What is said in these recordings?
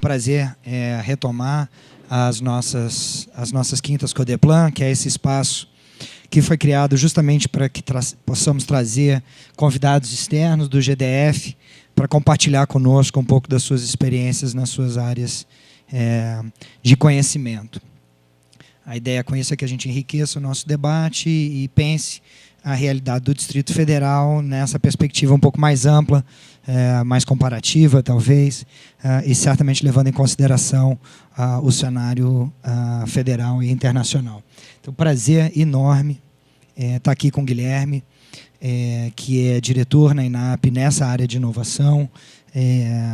prazer retomar as nossas quintas Codeplan, que é esse espaço que foi criado justamente para que possamos trazer convidados externos do GDF para compartilhar conosco um pouco das suas experiências nas suas áreas de conhecimento. A ideia com isso é que a gente enriqueça o nosso debate e pense a realidade do Distrito Federal nessa perspectiva um pouco mais ampla, mais comparativa, talvez, e certamente levando em consideração o cenário federal e internacional. Então, prazer enorme estar aqui com o Guilherme, que é diretor na INAP nessa área de inovação.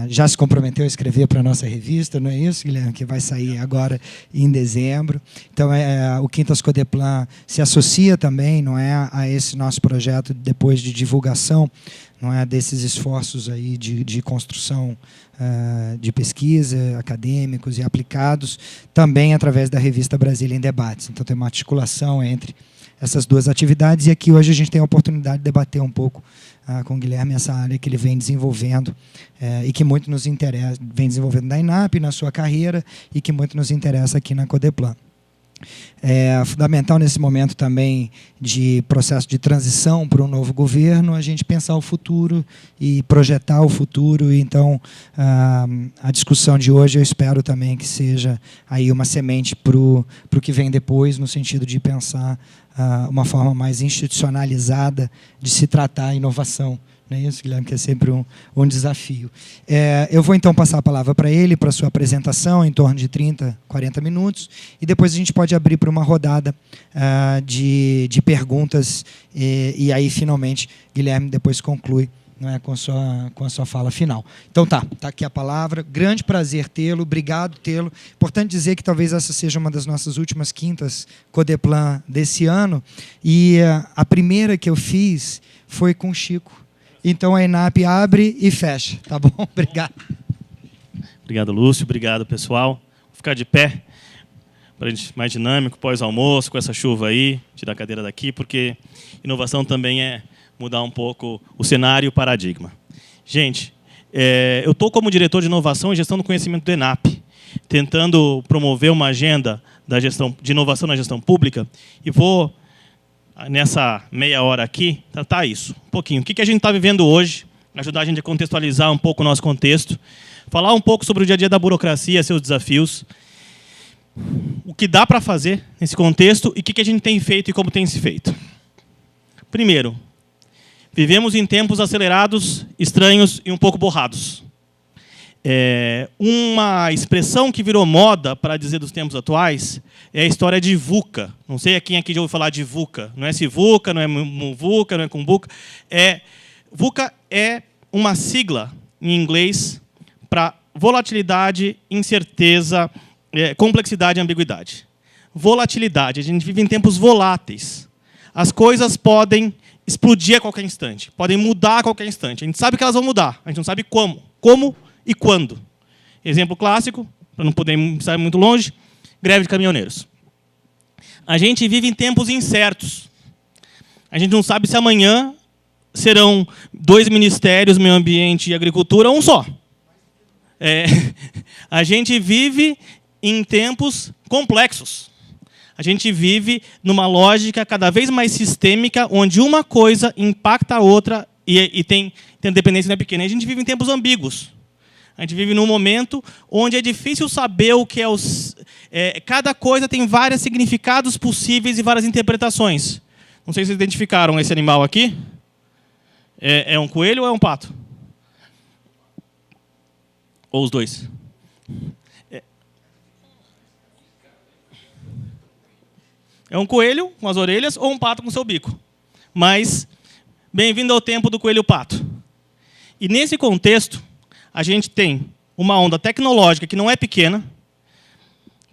Já se comprometeu a escrever para a nossa revista, não é isso, Guilherme? Que vai sair agora em dezembro. Então, o Quintas Codeplan se associa também, não é, a esse nosso projeto depois de divulgação, não é, desses esforços aí de construção de pesquisa, acadêmicos e aplicados, também através da revista Brasília em Debates. Então, tem uma articulação entre essas duas atividades, e aqui hoje a gente tem a oportunidade de debater um pouco com o Guilherme essa área que ele vem desenvolvendo e que muito nos interessa, vem desenvolvendo na INAP, na sua carreira, e que muito nos interessa aqui na Codeplan. É fundamental nesse momento também de processo de transição para um novo governo, a gente pensar o futuro e projetar o futuro. Então, a discussão de hoje eu espero também que seja aí uma semente para o que vem depois, no sentido de pensar uma forma mais institucionalizada de se tratar a inovação. Não é isso, Guilherme, que é sempre um desafio. Eu vou, então, passar a palavra para ele, para a sua apresentação, em torno de 30, 40 minutos, e depois a gente pode abrir para uma rodada de perguntas, e aí, finalmente, Guilherme depois conclui, não é, com a sua fala final. Então, tá aqui a palavra. Grande prazer tê-lo, obrigado tê-lo. Importante dizer que talvez essa seja uma das nossas últimas quintas Codeplan desse ano, e a primeira que eu fiz foi com o Chico. Então, a INAP abre e fecha, tá bom? Obrigado. Obrigado, Lúcio. Obrigado, pessoal. Vou ficar de pé, para a gente mais dinâmico, pós-almoço, com essa chuva aí, tirar a cadeira daqui, porque inovação também é mudar um pouco o cenário e o paradigma. Gente, eu estou como diretor de inovação e gestão do conhecimento do ENAP, tentando promover uma agenda de inovação na gestão pública, e vou, nessa meia hora aqui, tratar isso um pouquinho. O que a gente está vivendo hoje, ajudar a gente a contextualizar um pouco o nosso contexto, falar um pouco sobre o dia a dia da burocracia, seus desafios, o que dá para fazer nesse contexto e o que a gente tem feito e como tem se feito. Primeiro, vivemos em tempos acelerados, estranhos e um pouco borrados. Uma expressão que virou moda para dizer dos tempos atuais é a história de VUCA. Não sei quem aqui já ouviu falar de VUCA. Não é SIVUCA, não é MUVUCA, não é CUMBUCA. VUCA é uma sigla em inglês para volatilidade, incerteza, complexidade e ambiguidade. Volatilidade. A gente vive em tempos voláteis. As coisas podem explodir a qualquer instante, podem mudar a qualquer instante. A gente sabe que elas vão mudar, a gente não sabe como e quando. Exemplo clássico, para não poder sair muito longe, greve de caminhoneiros. A gente vive em tempos incertos. A gente não sabe se amanhã serão 2 ministérios, meio ambiente e agricultura, ou um só. A gente vive em tempos complexos. A gente vive numa lógica cada vez mais sistêmica, onde uma coisa impacta a outra e tem dependência não é pequena. A gente vive em tempos ambíguos. A gente vive num momento onde é difícil saber o que é cada coisa tem vários significados possíveis e várias interpretações. Não sei se vocês identificaram esse animal aqui. É um coelho ou é um pato? Ou os dois? É um coelho com as orelhas ou um pato com seu bico. Mas, bem-vindo ao tempo do coelho-pato. E, nesse contexto, a gente tem uma onda tecnológica que não é pequena,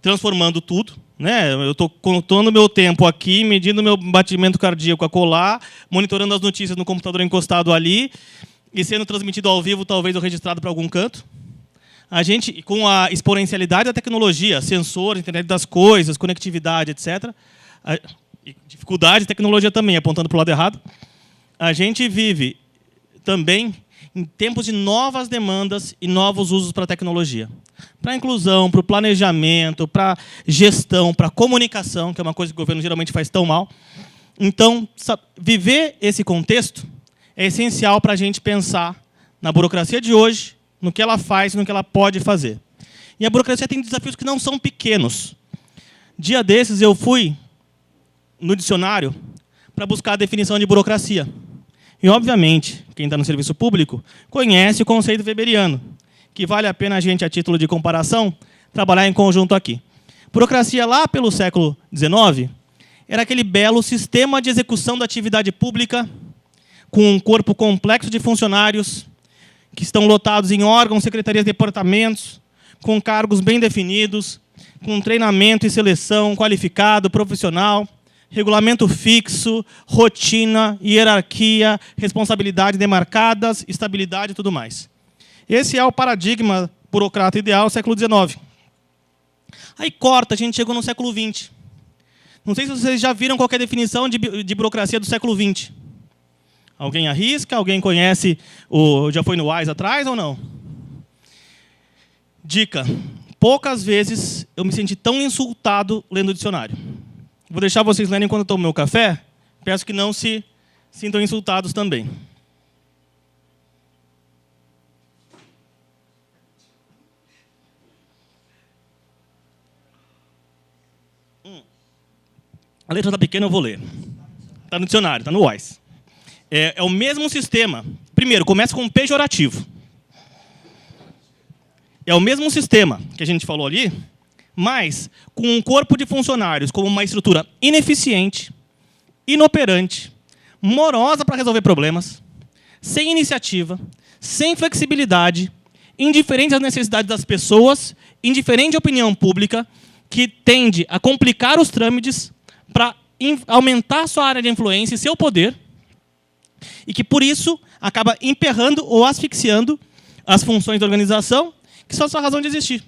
transformando tudo. Né? Eu estou contando meu tempo aqui, medindo meu batimento cardíaco a colar, monitorando as notícias no computador encostado ali, e sendo transmitido ao vivo, talvez, ou registrado para algum canto. A gente, com a exponencialidade da tecnologia, sensor, internet das coisas, conectividade, etc., dificuldade de tecnologia também, apontando para o lado errado, a gente vive também em tempos de novas demandas e novos usos para a tecnologia. Para a inclusão, para o planejamento, para a gestão, para a comunicação, que é uma coisa que o governo geralmente faz tão mal. Então, viver esse contexto é essencial para a gente pensar na burocracia de hoje, no que ela faz e no que ela pode fazer. E a burocracia tem desafios que não são pequenos. Dia desses, eu fui no dicionário para buscar a definição de burocracia. E, obviamente, quem está no serviço público conhece o conceito weberiano, que vale a pena a gente, a título de comparação, trabalhar em conjunto aqui. Burocracia, lá pelo século XIX, era aquele belo sistema de execução da atividade pública, com um corpo complexo de funcionários que estão lotados em órgãos, secretarias, departamentos, com cargos bem definidos, com treinamento e seleção qualificado, profissional, regulamento fixo, rotina, hierarquia, responsabilidade demarcadas, estabilidade e tudo mais. Esse é o paradigma burocrata ideal do século XIX. Aí corta, a gente chegou no século XX. Não sei se vocês já viram qualquer definição de burocracia do século XX. Alguém arrisca? Alguém conhece? Já foi no WISE atrás ou não? Dica. Poucas vezes eu me senti tão insultado lendo o dicionário. Vou deixar vocês lerem enquanto eu tomo meu café. Peço que não se sintam insultados também. A letra está pequena, eu vou ler. Está no dicionário, está no WISE. É o mesmo sistema. Primeiro, começa com um pejorativo. É o mesmo sistema que a gente falou ali, mas com um corpo de funcionários como uma estrutura ineficiente, inoperante, morosa para resolver problemas, sem iniciativa, sem flexibilidade, indiferente às necessidades das pessoas, indiferente à opinião pública, que tende a complicar os trâmites para aumentar sua área de influência e seu poder, e que, por isso, acaba emperrando ou asfixiando as funções da organização, que são a sua razão de existir.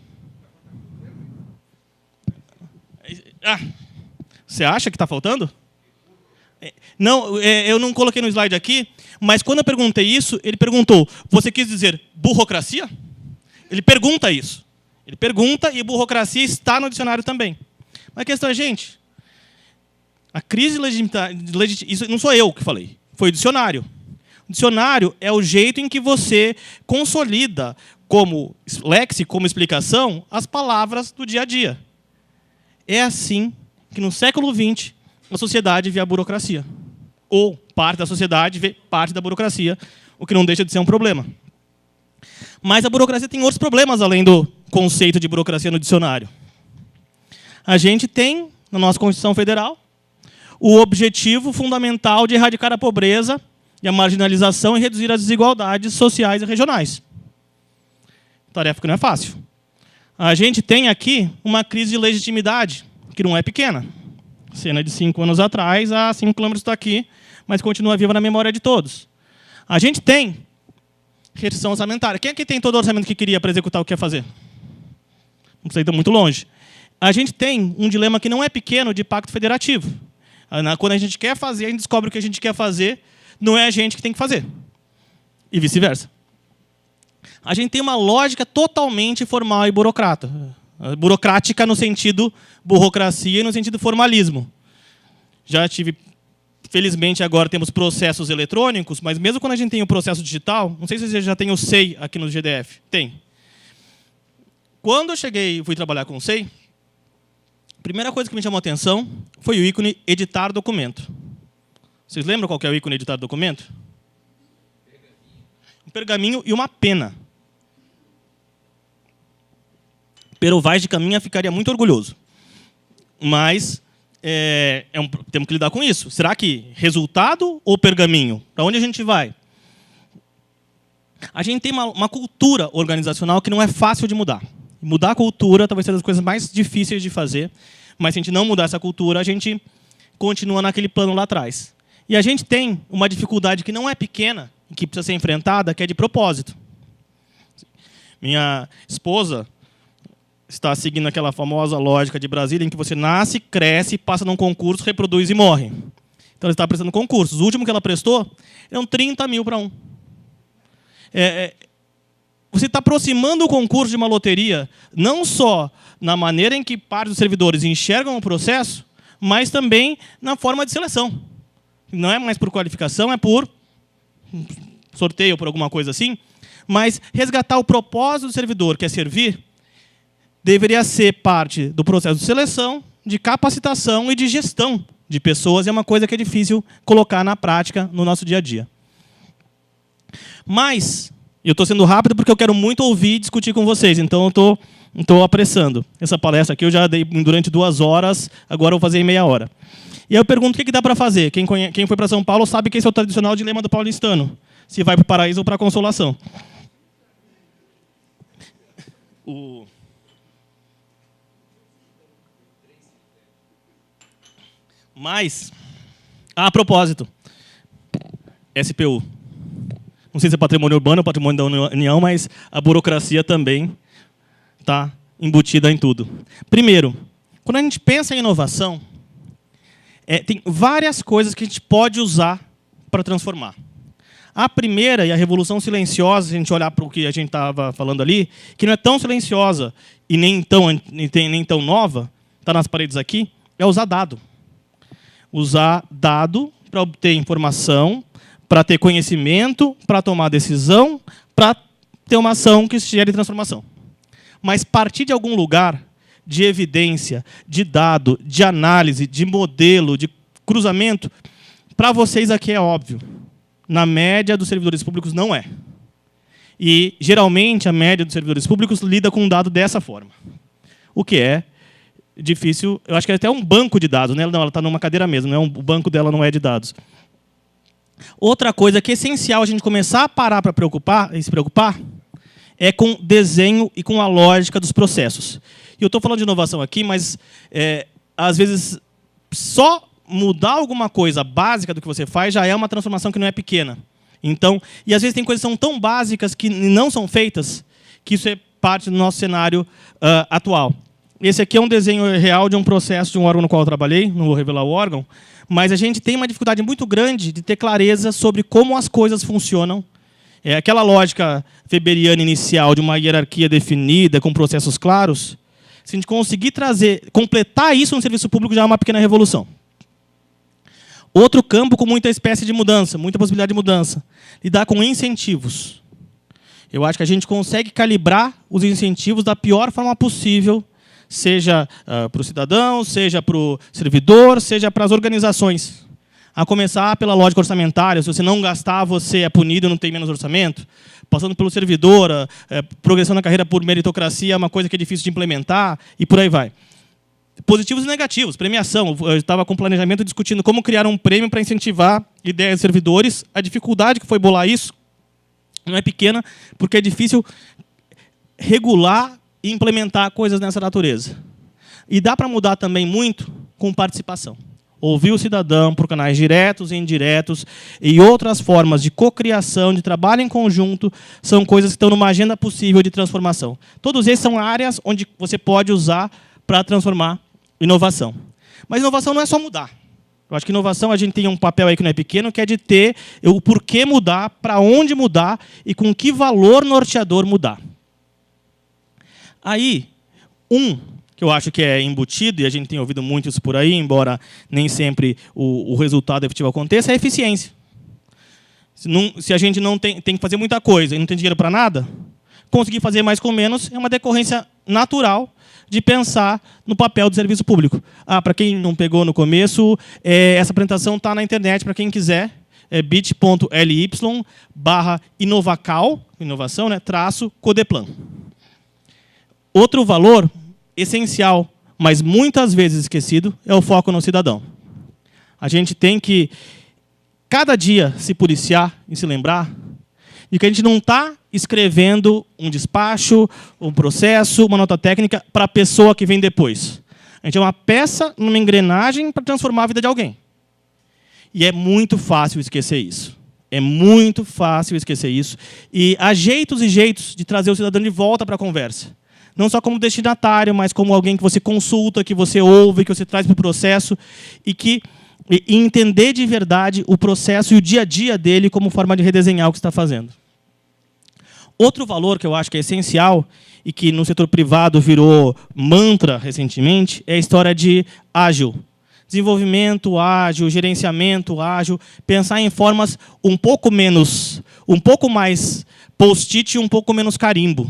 Você acha que está faltando? Não, eu não coloquei no slide aqui, mas quando eu perguntei isso, ele perguntou, você quis dizer burocracia? Ele pergunta isso. Ele pergunta e burocracia está no dicionário também. Mas a questão é, gente, a crise de legitimidade, isso não sou eu que falei, foi o dicionário. O dicionário é o jeito em que você consolida como léxico, como explicação, as palavras do dia a dia. É assim que, no século XX, a sociedade vê a burocracia. Ou parte da sociedade vê parte da burocracia, o que não deixa de ser um problema. Mas a burocracia tem outros problemas, além do conceito de burocracia no dicionário. A gente tem, na nossa Constituição Federal, o objetivo fundamental de erradicar a pobreza e a marginalização e reduzir as desigualdades sociais e regionais. Tarefa que não é fácil. A gente tem aqui uma crise de legitimidade, que não é pequena. Cena de 5 anos atrás, há 5 quilômetros está aqui, mas continua viva na memória de todos. A gente tem restrição orçamentária. Quem aqui tem todo o orçamento que queria para executar o que quer fazer? Não precisa ir muito longe. A gente tem um dilema que não é pequeno de pacto federativo. Quando a gente quer fazer, a gente descobre o que a gente quer fazer, não é a gente que tem que fazer. E vice-versa. A gente tem uma lógica totalmente formal e burocrática no sentido burocracia e no sentido formalismo. Já tive, felizmente agora temos processos eletrônicos, mas mesmo quando a gente tem o processo digital, não sei se você já tem o SEI aqui no GDF. Tem. Quando eu cheguei e fui trabalhar com o SEI, a primeira coisa que me chamou a atenção foi o ícone editar documento. Vocês lembram qual que é o ícone editar documento? Um pergaminho e uma pena. Pero Vaz de Caminha ficaria muito orgulhoso. Mas temos que lidar com isso. Será que resultado ou pergaminho? Para onde a gente vai? A gente tem uma cultura organizacional que não é fácil de mudar. Mudar a cultura talvez seja das coisas mais difíceis de fazer, mas se a gente não mudar essa cultura, a gente continua naquele plano lá atrás. E a gente tem uma dificuldade que não é pequena, que precisa ser enfrentada, que é de propósito. Minha esposa está seguindo aquela famosa lógica de Brasília, em que você nasce, cresce, passa num concurso, reproduz e morre. Então ela está prestando concursos. O último que ela prestou eram 30 mil para um. você está aproximando o concurso de uma loteria, não só na maneira em que parte dos servidores enxergam o processo, mas também na forma de seleção. Não é mais por qualificação, é por sorteio, por alguma coisa assim. Mas resgatar o propósito do servidor, que é servir, deveria ser parte do processo de seleção, de capacitação e de gestão de pessoas. É uma coisa que é difícil colocar na prática no nosso dia a dia. Mas, eu estou sendo rápido porque eu quero muito ouvir e discutir com vocês, então eu estou apressando. Essa palestra aqui eu já dei durante 2 horas, agora eu vou fazer em meia hora. E aí eu pergunto o que dá para fazer. Quem foi para São Paulo sabe que esse é o tradicional dilema do paulistano. Se vai para o paraíso ou para a consolação. Mas, a propósito, SPU. Não sei se é patrimônio urbano ou patrimônio da União, mas a burocracia também está embutida em tudo. Primeiro, quando a gente pensa em inovação, tem várias coisas que a gente pode usar para transformar. A primeira, e a revolução silenciosa, se a gente olhar para o que a gente estava falando ali, que não é tão silenciosa e nem tão nova, está nas paredes aqui, é usar dado. Usar dado para obter informação, para ter conhecimento, para tomar decisão, para ter uma ação que gere transformação. Mas partir de algum lugar de evidência, de dado, de análise, de modelo, de cruzamento, para vocês aqui é óbvio. Na média dos servidores públicos não é. E, geralmente, a média dos servidores públicos lida com um dado dessa forma. O que é difícil. Eu acho que é até um banco de dados, né? Não, ela está numa cadeira mesmo, o banco dela não é de dados. Outra coisa que é essencial a gente começar a parar para se preocupar é com desenho e com a lógica dos processos. E eu estou falando de inovação aqui, mas, às vezes, só mudar alguma coisa básica do que você faz já é uma transformação que não é pequena. Então, e às vezes tem coisas que são tão básicas que não são feitas, que isso é parte do nosso cenário atual. Esse aqui é um desenho real de um processo de um órgão no qual eu trabalhei, não vou revelar o órgão, mas a gente tem uma dificuldade muito grande de ter clareza sobre como as coisas funcionam. É aquela lógica weberiana inicial de uma hierarquia definida, com processos claros. Se a gente conseguir completar isso no serviço público, já é uma pequena revolução. Outro campo com muita espécie de mudança, muita possibilidade de mudança. Lidar com incentivos. Eu acho que a gente consegue calibrar os incentivos da pior forma possível, seja para o cidadão, seja para o servidor, seja para as organizações. A começar pela lógica orçamentária, se você não gastar, você é punido, não tem menos orçamento. Passando pelo servidor, progressão na carreira por meritocracia é uma coisa que é difícil de implementar, e por aí vai. Positivos e negativos, premiação. Eu estava com planejamento discutindo como criar um prêmio para incentivar ideias de servidores. A dificuldade que foi bolar isso não é pequena, porque é difícil regular e implementar coisas nessa natureza. E dá para mudar também muito com participação. Ouvir o cidadão por canais diretos e indiretos e outras formas de cocriação, de trabalho em conjunto, são coisas que estão numa agenda possível de transformação. Todos esses são áreas onde você pode usar para transformar inovação. Mas inovação não é só mudar. Eu acho que inovação, a gente tem um papel aí que não é pequeno, que é de ter o porquê mudar, para onde mudar e com que valor norteador mudar. Aí, que eu acho que é embutido, e a gente tem ouvido muito isso por aí, embora nem sempre o resultado efetivo aconteça, é a eficiência. Se a gente não tem que fazer muita coisa e não tem dinheiro para nada, conseguir fazer mais com menos é uma decorrência natural de pensar no papel do serviço público. Para quem não pegou no começo, essa apresentação está na internet para quem quiser, é bit.ly/inovacal, inovação, né, _Codeplan. Outro valor essencial, mas muitas vezes esquecido, é o foco no cidadão. A gente tem que, cada dia, se policiar e se lembrar de que a gente não está escrevendo um despacho, um processo, uma nota técnica para a pessoa que vem depois. A gente é uma peça numa engrenagem para transformar a vida de alguém. E é muito fácil esquecer isso. É muito fácil esquecer isso. E há jeitos e jeitos de trazer o cidadão de volta para a conversa. Não só como destinatário, mas como alguém que você consulta, que você ouve, que você traz para o processo, e entender de verdade o processo e o dia a dia dele como forma de redesenhar o que está fazendo. Outro valor que eu acho que é essencial e que no setor privado virou mantra recentemente é a história de ágil. Desenvolvimento ágil, gerenciamento ágil, pensar em formas um pouco mais post-it e um pouco menos carimbo.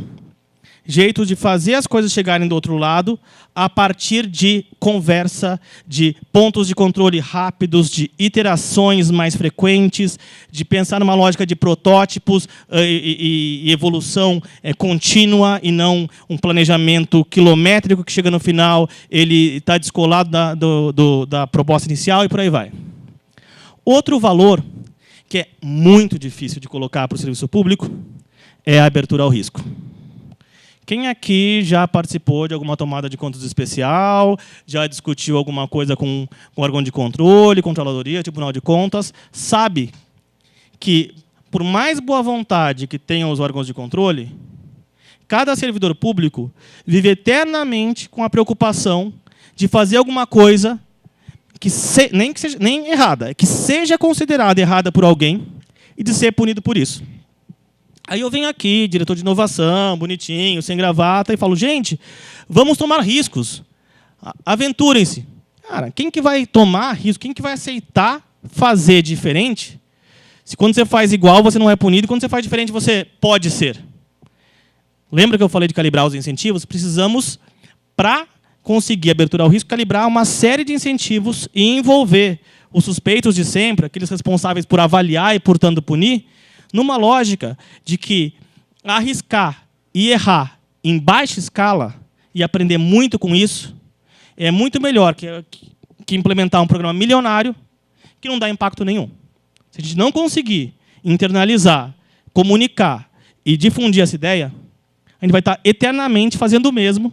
Jeito de fazer as coisas chegarem do outro lado a partir de conversa, de pontos de controle rápidos, de iterações mais frequentes, de pensar numa lógica de protótipos e evolução contínua e não um planejamento quilométrico que chega no final, ele está descolado da proposta inicial e por aí vai. Outro valor que é muito difícil de colocar para o serviço público é a abertura ao risco. Quem aqui já participou de alguma tomada de contas especial, já discutiu alguma coisa com o órgão de controle, controladoria, Tribunal de Contas, sabe que, por mais boa vontade que tenham os órgãos de controle, cada servidor público vive eternamente com a preocupação de fazer alguma coisa que nem errada, que seja considerada errada por alguém e de ser punido por isso. Aí eu venho aqui, diretor de inovação, bonitinho, sem gravata, e falo, gente, vamos tomar riscos. Aventurem-se. Cara, quem que vai tomar risco? Quem que vai aceitar fazer diferente? Se quando você faz igual, você não é punido, e quando você faz diferente, você pode ser. Lembra que eu falei de calibrar os incentivos? Precisamos, para conseguir abertura ao risco, calibrar uma série de incentivos e envolver os suspeitos de sempre, aqueles responsáveis por avaliar e, portanto, punir, numa lógica de que arriscar e errar em baixa escala e aprender muito com isso é muito melhor que implementar um programa milionário que não dá impacto nenhum. Se a gente não conseguir internalizar, comunicar e difundir essa ideia, a gente vai estar eternamente fazendo o mesmo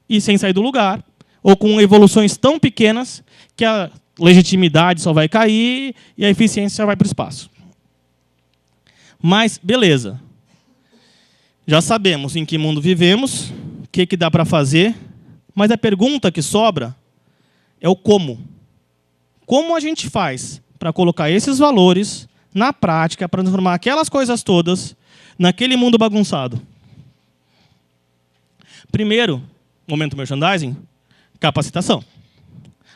e sem sair do lugar, ou com evoluções tão pequenas que a legitimidade só vai cair e a eficiência só vai para o espaço. Mas, beleza. Já sabemos em que mundo vivemos, o que dá para fazer, mas a pergunta que sobra é o como. Como a gente faz para colocar esses valores na prática, para transformar aquelas coisas todas naquele mundo bagunçado? Primeiro, momento merchandising, capacitação.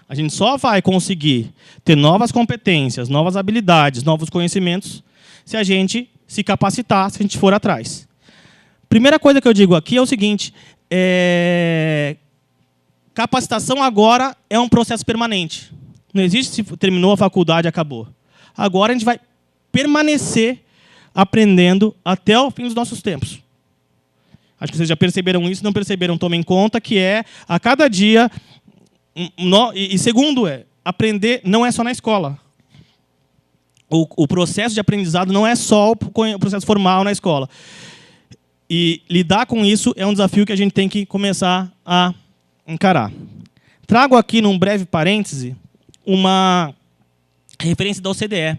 A gente só vai conseguir ter novas competências, novas habilidades, novos conhecimentos, se a gente se capacitar, se a gente for atrás. Primeira coisa que eu digo aqui é o seguinte, capacitação agora é um processo permanente. Não existe se terminou a faculdade e acabou. Agora a gente vai permanecer aprendendo até o fim dos nossos tempos. Acho que vocês já perceberam isso, não perceberam, tomem conta que a cada dia... E segundo aprender não é só na escola. O processo de aprendizado não é só o processo formal na escola. E lidar com isso é um desafio que a gente tem que começar a encarar. Trago aqui, num breve parêntese, uma referência da OCDE.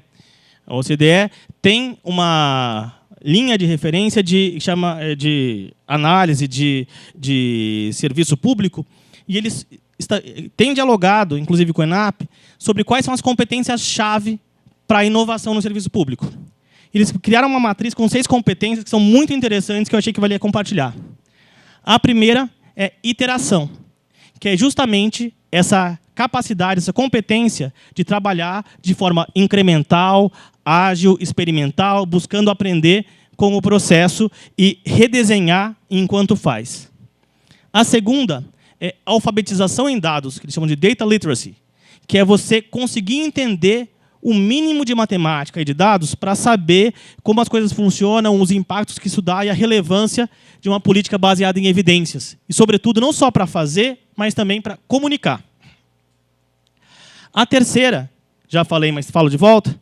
A OCDE tem uma linha de referência de análise de serviço público, e eles têm dialogado, inclusive com o ENAP, sobre quais são as competências-chave para a inovação no serviço público. Eles criaram uma matriz com 6 competências que são muito interessantes, que eu achei que valia compartilhar. A primeira é iteração, que é justamente essa capacidade, essa competência de trabalhar de forma incremental, ágil, experimental, buscando aprender com o processo e redesenhar enquanto faz. A segunda é alfabetização em dados, que eles chamam de data literacy, que é você conseguir entender o mínimo de matemática e de dados para saber como as coisas funcionam, os impactos que isso dá e a relevância de uma política baseada em evidências. E, sobretudo, não só para fazer, mas também para comunicar. A terceira, já falei, mas falo de volta,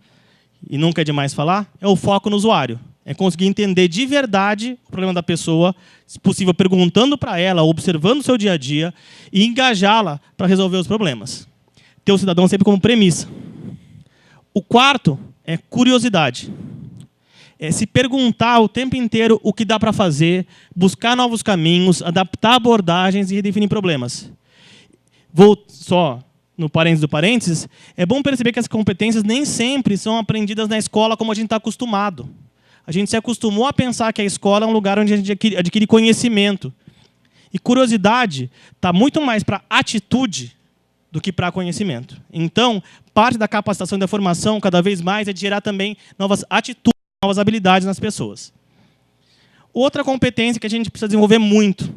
e nunca é demais falar, é o foco no usuário. É conseguir entender de verdade o problema da pessoa, se possível, perguntando para ela, observando o seu dia a dia e engajá-la para resolver os problemas. Ter o cidadão sempre como premissa. O quarto é curiosidade. É se perguntar o tempo inteiro o que dá para fazer, buscar novos caminhos, adaptar abordagens e redefinir problemas. Vou só no parênteses do parênteses, é bom perceber que as competências nem sempre são aprendidas na escola como a gente está acostumado. A gente se acostumou a pensar que a escola é um lugar onde a gente adquire conhecimento. E curiosidade está muito mais para atitude do que para conhecimento. Então, parte da capacitação e da formação, cada vez mais, é de gerar também novas atitudes, novas habilidades nas pessoas. Outra competência que a gente precisa desenvolver muito: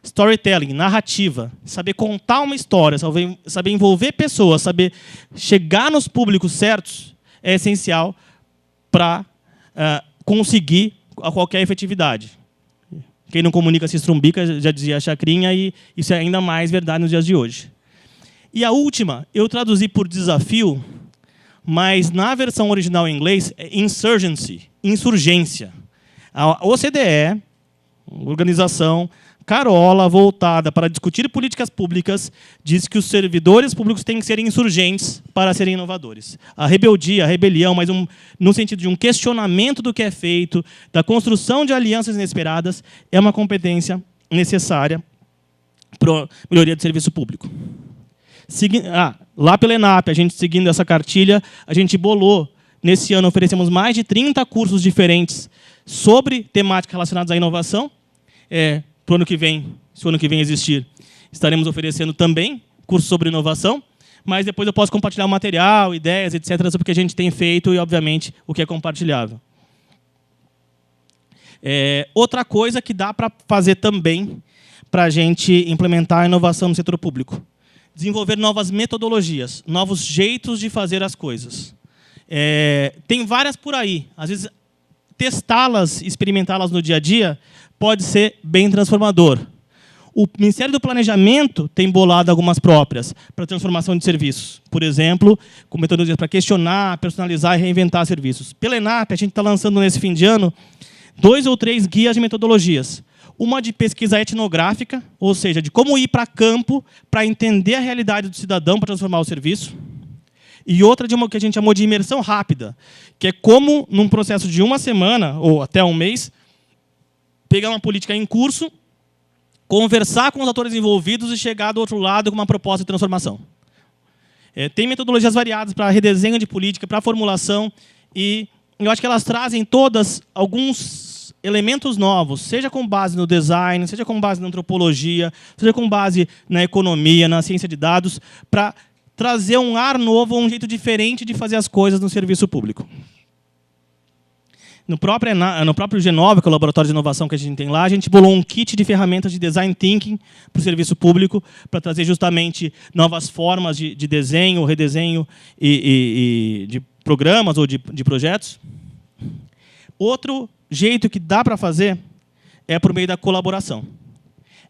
storytelling, narrativa. Saber contar uma história, saber envolver pessoas, saber chegar nos públicos certos é essencial para conseguir qualquer efetividade. Quem não comunica se estrumbica, já dizia a Chacrinha, e isso é ainda mais verdade nos dias de hoje. E a última, eu traduzi por desafio, mas na versão original em inglês é insurgency, insurgência. A OCDE, organização carola voltada para discutir políticas públicas, diz que os servidores públicos têm que ser insurgentes para serem inovadores. A rebeldia, a rebelião, mas no sentido de um questionamento do que é feito, da construção de alianças inesperadas, é uma competência necessária para a melhoria do serviço público. Lá pela ENAP, a gente seguindo essa cartilha, a gente bolou, nesse ano oferecemos mais de 30 cursos diferentes sobre temáticas relacionadas à inovação. Para o ano que vem, se o ano que vem existir, estaremos oferecendo também cursos sobre inovação, mas depois eu posso compartilhar o material, ideias, etc., sobre o que a gente tem feito e, obviamente, o que é compartilhável. Outra coisa que dá para fazer também para a gente implementar a inovação no setor público: desenvolver novas metodologias, novos jeitos de fazer as coisas. Tem várias por aí. Às vezes, testá-las, experimentá-las no dia a dia, pode ser bem transformador. O Ministério do Planejamento tem bolado algumas próprias para transformação de serviços. Por exemplo, com metodologias para questionar, personalizar e reinventar serviços. Pela ENAP, a gente está lançando nesse fim de ano 2 ou 3 guias de metodologias. Uma de pesquisa etnográfica, ou seja, de como ir para campo para entender a realidade do cidadão para transformar o serviço. E outra de uma que a gente chamou de imersão rápida, que é como, num processo de 1 semana ou até 1 mês, pegar uma política em curso, conversar com os atores envolvidos e chegar do outro lado com uma proposta de transformação. Tem metodologias variadas para redesenho de política, para formulação, e eu acho que elas trazem todas alguns elementos novos, seja com base no design, seja com base na antropologia, seja com base na economia, na ciência de dados, para trazer um ar novo, um jeito diferente de fazer as coisas no serviço público. No próprio G9, que é o laboratório de inovação que a gente tem lá, a gente bolou um kit de ferramentas de design thinking para o serviço público, para trazer justamente novas formas de desenho, redesenho e de programas ou de projetos. Outro jeito que dá para fazer é por meio da colaboração.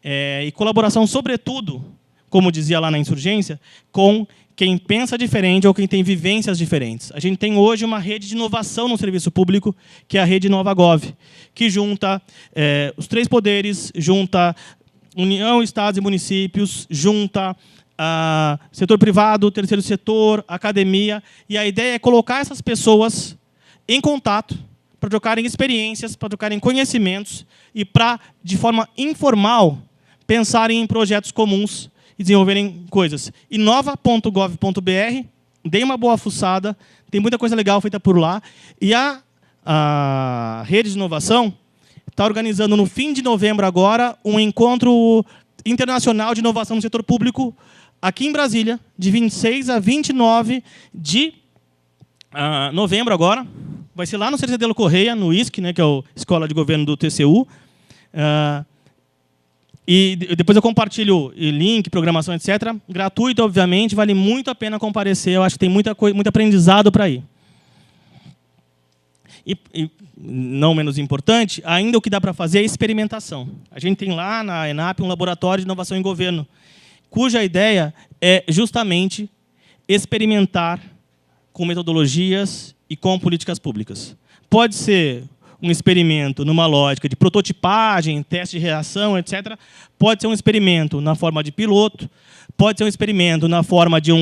E colaboração, sobretudo, como dizia lá na insurgência, com quem pensa diferente ou quem tem vivências diferentes. A gente tem hoje uma rede de inovação no serviço público, que é a rede NovaGov, que junta os 3 poderes, junta União, Estados e municípios, junta setor privado, terceiro setor, academia, e a ideia é colocar essas pessoas em contato para trocarem experiências, para trocarem conhecimentos e para, de forma informal, pensarem em projetos comuns e desenvolverem coisas. Inova.gov.br, dei uma boa fuçada, tem muita coisa legal feita por lá. E a rede de inovação está organizando, no fim de novembro agora, um encontro internacional de inovação no setor público, aqui em Brasília, de 26 a 29 de novembro agora. Vai ser lá no Cercedelo Correia, no ISC, né, que é a Escola de Governo do TCU. E depois eu compartilho link, programação, etc. Gratuito, obviamente, vale muito a pena comparecer. Eu acho que tem muito aprendizado para ir. E, não menos importante, ainda o que dá para fazer é experimentação. A gente tem lá na ENAP um laboratório de inovação em governo, cuja ideia é justamente experimentar com metodologias e com políticas públicas. Pode ser um experimento numa lógica de prototipagem, teste de reação, etc. Pode ser um experimento na forma de piloto, pode ser um experimento na forma de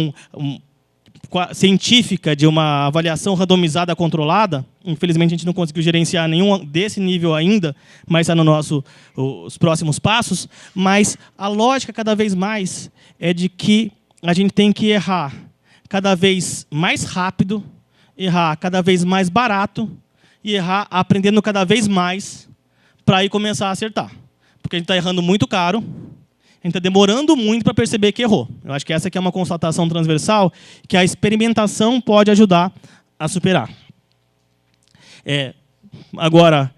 científica, de uma avaliação randomizada controlada. Infelizmente, a gente não conseguiu gerenciar nenhum desse nível ainda, mas está nos os próximos passos. Mas a lógica, cada vez mais, é de que a gente tem que errar cada vez mais rápido, errar cada vez mais barato, e errar aprendendo cada vez mais para aí começar a acertar. Porque a gente está errando muito caro, a gente está demorando muito para perceber que errou. Eu acho que essa aqui é uma constatação transversal que a experimentação pode ajudar a superar. Agora,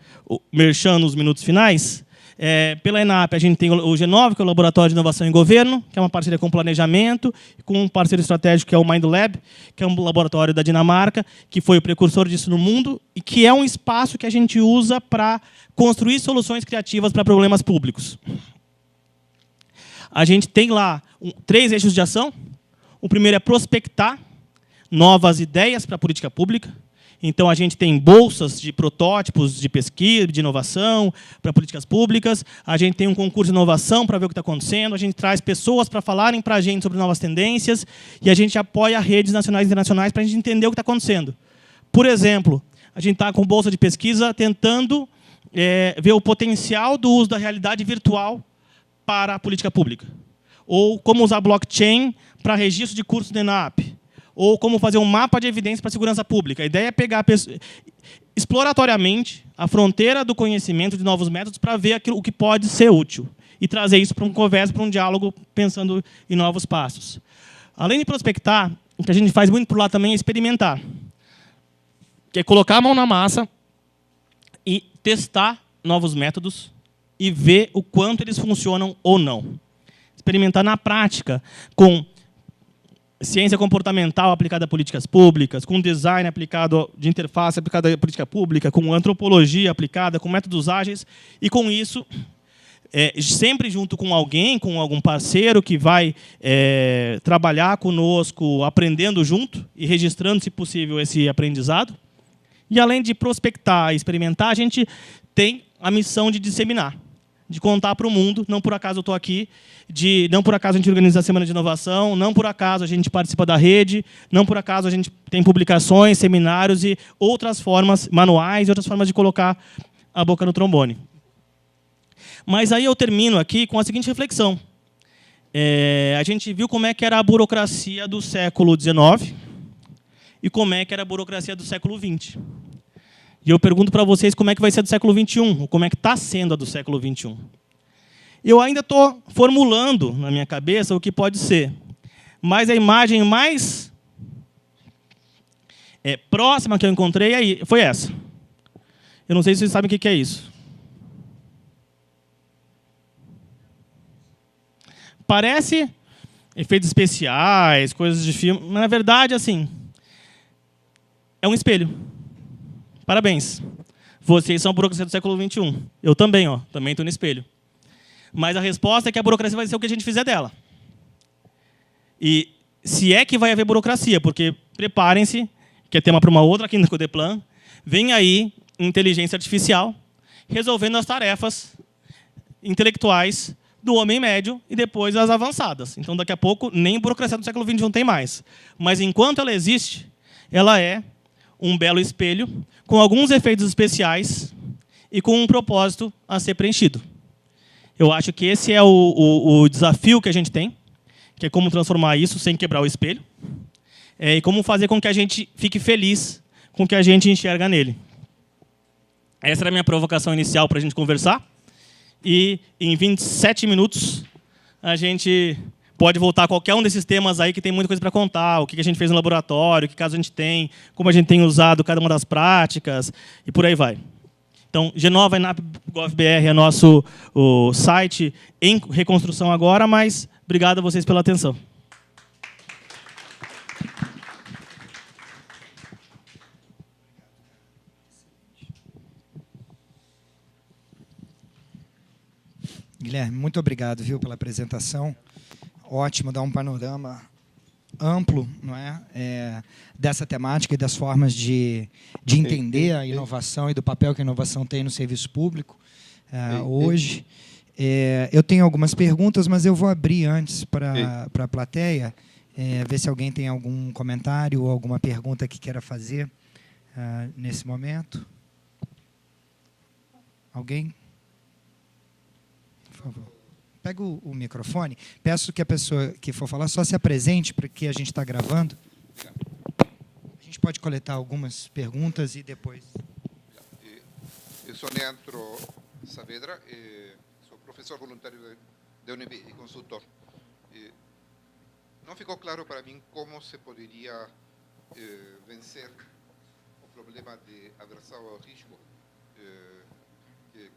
merchan nos minutos finais, pela ENAP, a gente tem o G9, que é o Laboratório de Inovação em Governo, que é uma parceria com planejamento, com um parceiro estratégico, que é o Mind Lab, que é um laboratório da Dinamarca, que foi o precursor disso no mundo, e que é um espaço que a gente usa para construir soluções criativas para problemas públicos. A gente tem lá 3 eixos de ação. O primeiro é prospectar novas ideias para a política pública. Então, a gente tem bolsas de protótipos de pesquisa, de inovação para políticas públicas. A gente tem um concurso de inovação para ver o que está acontecendo. A gente traz pessoas para falarem para a gente sobre novas tendências. E a gente apoia redes nacionais e internacionais para a gente entender o que está acontecendo. Por exemplo, a gente está com bolsa de pesquisa tentando ver o potencial do uso da realidade virtual para a política pública. Ou como usar blockchain para registro de cursos da ENAP. Ou como fazer um mapa de evidência para a segurança pública. A ideia é pegar exploratoriamente a fronteira do conhecimento de novos métodos para ver o que pode ser útil. E trazer isso para uma conversa, para um diálogo, pensando em novos passos. Além de prospectar, o que a gente faz muito por lá também é experimentar. Que é colocar a mão na massa e testar novos métodos e ver o quanto eles funcionam ou não. Experimentar na prática, com ciência comportamental aplicada a políticas públicas, com design aplicado de interface aplicada à política pública, com antropologia aplicada, com métodos ágeis, e com isso, sempre junto com alguém, com algum parceiro que vai trabalhar conosco, aprendendo junto e registrando, se possível, esse aprendizado. E, além de prospectar e experimentar, a gente tem a missão de disseminar, de contar para o mundo. Não por acaso eu estou aqui, não por acaso a gente organiza a Semana de Inovação, não por acaso a gente participa da rede, não por acaso a gente tem publicações, seminários e outras formas, manuais e outras formas de colocar a boca no trombone. Mas aí eu termino aqui com a seguinte reflexão. A gente viu como é que era a burocracia do século XIX e como é que era a burocracia do século XX. E eu pergunto para vocês como é que vai ser a do século XXI, ou como é que está sendo a do século XXI. Eu ainda estou formulando na minha cabeça o que pode ser, mas a imagem mais próxima que eu encontrei aí foi essa. Eu não sei se vocês sabem o que é isso. Parece efeitos especiais, coisas de filme, mas, na verdade, assim, é um espelho. Parabéns. Vocês são a burocracia do século XXI. Eu também, também estou no espelho. Mas a resposta é que a burocracia vai ser o que a gente fizer dela. E se é que vai haver burocracia, porque preparem-se, que é tema para uma outra aqui no Codeplan, vem aí inteligência artificial resolvendo as tarefas intelectuais do homem médio e depois as avançadas. Então, daqui a pouco, nem burocracia do século XXI tem mais. Mas, enquanto ela existe, ela é um belo espelho com alguns efeitos especiais e com um propósito a ser preenchido. Eu acho que esse é o desafio que a gente tem, que é como transformar isso sem quebrar o espelho, e como fazer com que a gente fique feliz com o que a gente enxerga nele. Essa era a minha provocação inicial para a gente conversar. E, em 27 minutos, a gente pode voltar a qualquer um desses temas aí que tem muita coisa para contar, o que a gente fez no laboratório, que caso a gente tem, como a gente tem usado cada uma das práticas, e por aí vai. Então, Genova ENAP GovBR é nosso site em reconstrução agora, mas obrigado a vocês pela atenção. Guilherme, muito obrigado, viu, pela apresentação. Ótimo, dá um panorama amplo, não é? Dessa temática e das formas de entender a inovação e do papel que a inovação tem no serviço público hoje. Eu tenho algumas perguntas, mas eu vou abrir antes para a plateia, ver se alguém tem algum comentário ou alguma pergunta que queira fazer nesse momento. Alguém? Por favor. Pega o microfone. Peço que a pessoa que for falar só se apresente, porque a gente está gravando. A gente pode coletar algumas perguntas e depois... sou Leandro Saavedra, sou professor voluntário da UNB e consultor. Não ficou claro para mim como se poderia vencer o problema de aversão ao risco,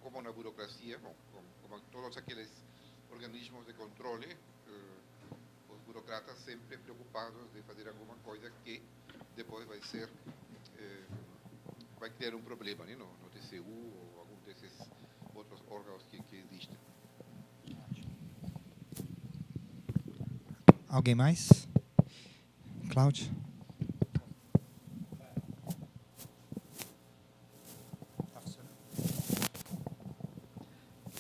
como na burocracia, bom, como todos aqueles organismos de controle, os burocratas sempre preocupados de fazer alguma coisa que depois vai criar um problema, né, no TCU ou algum desses outros órgãos que existem. Alguém mais? Cláudio?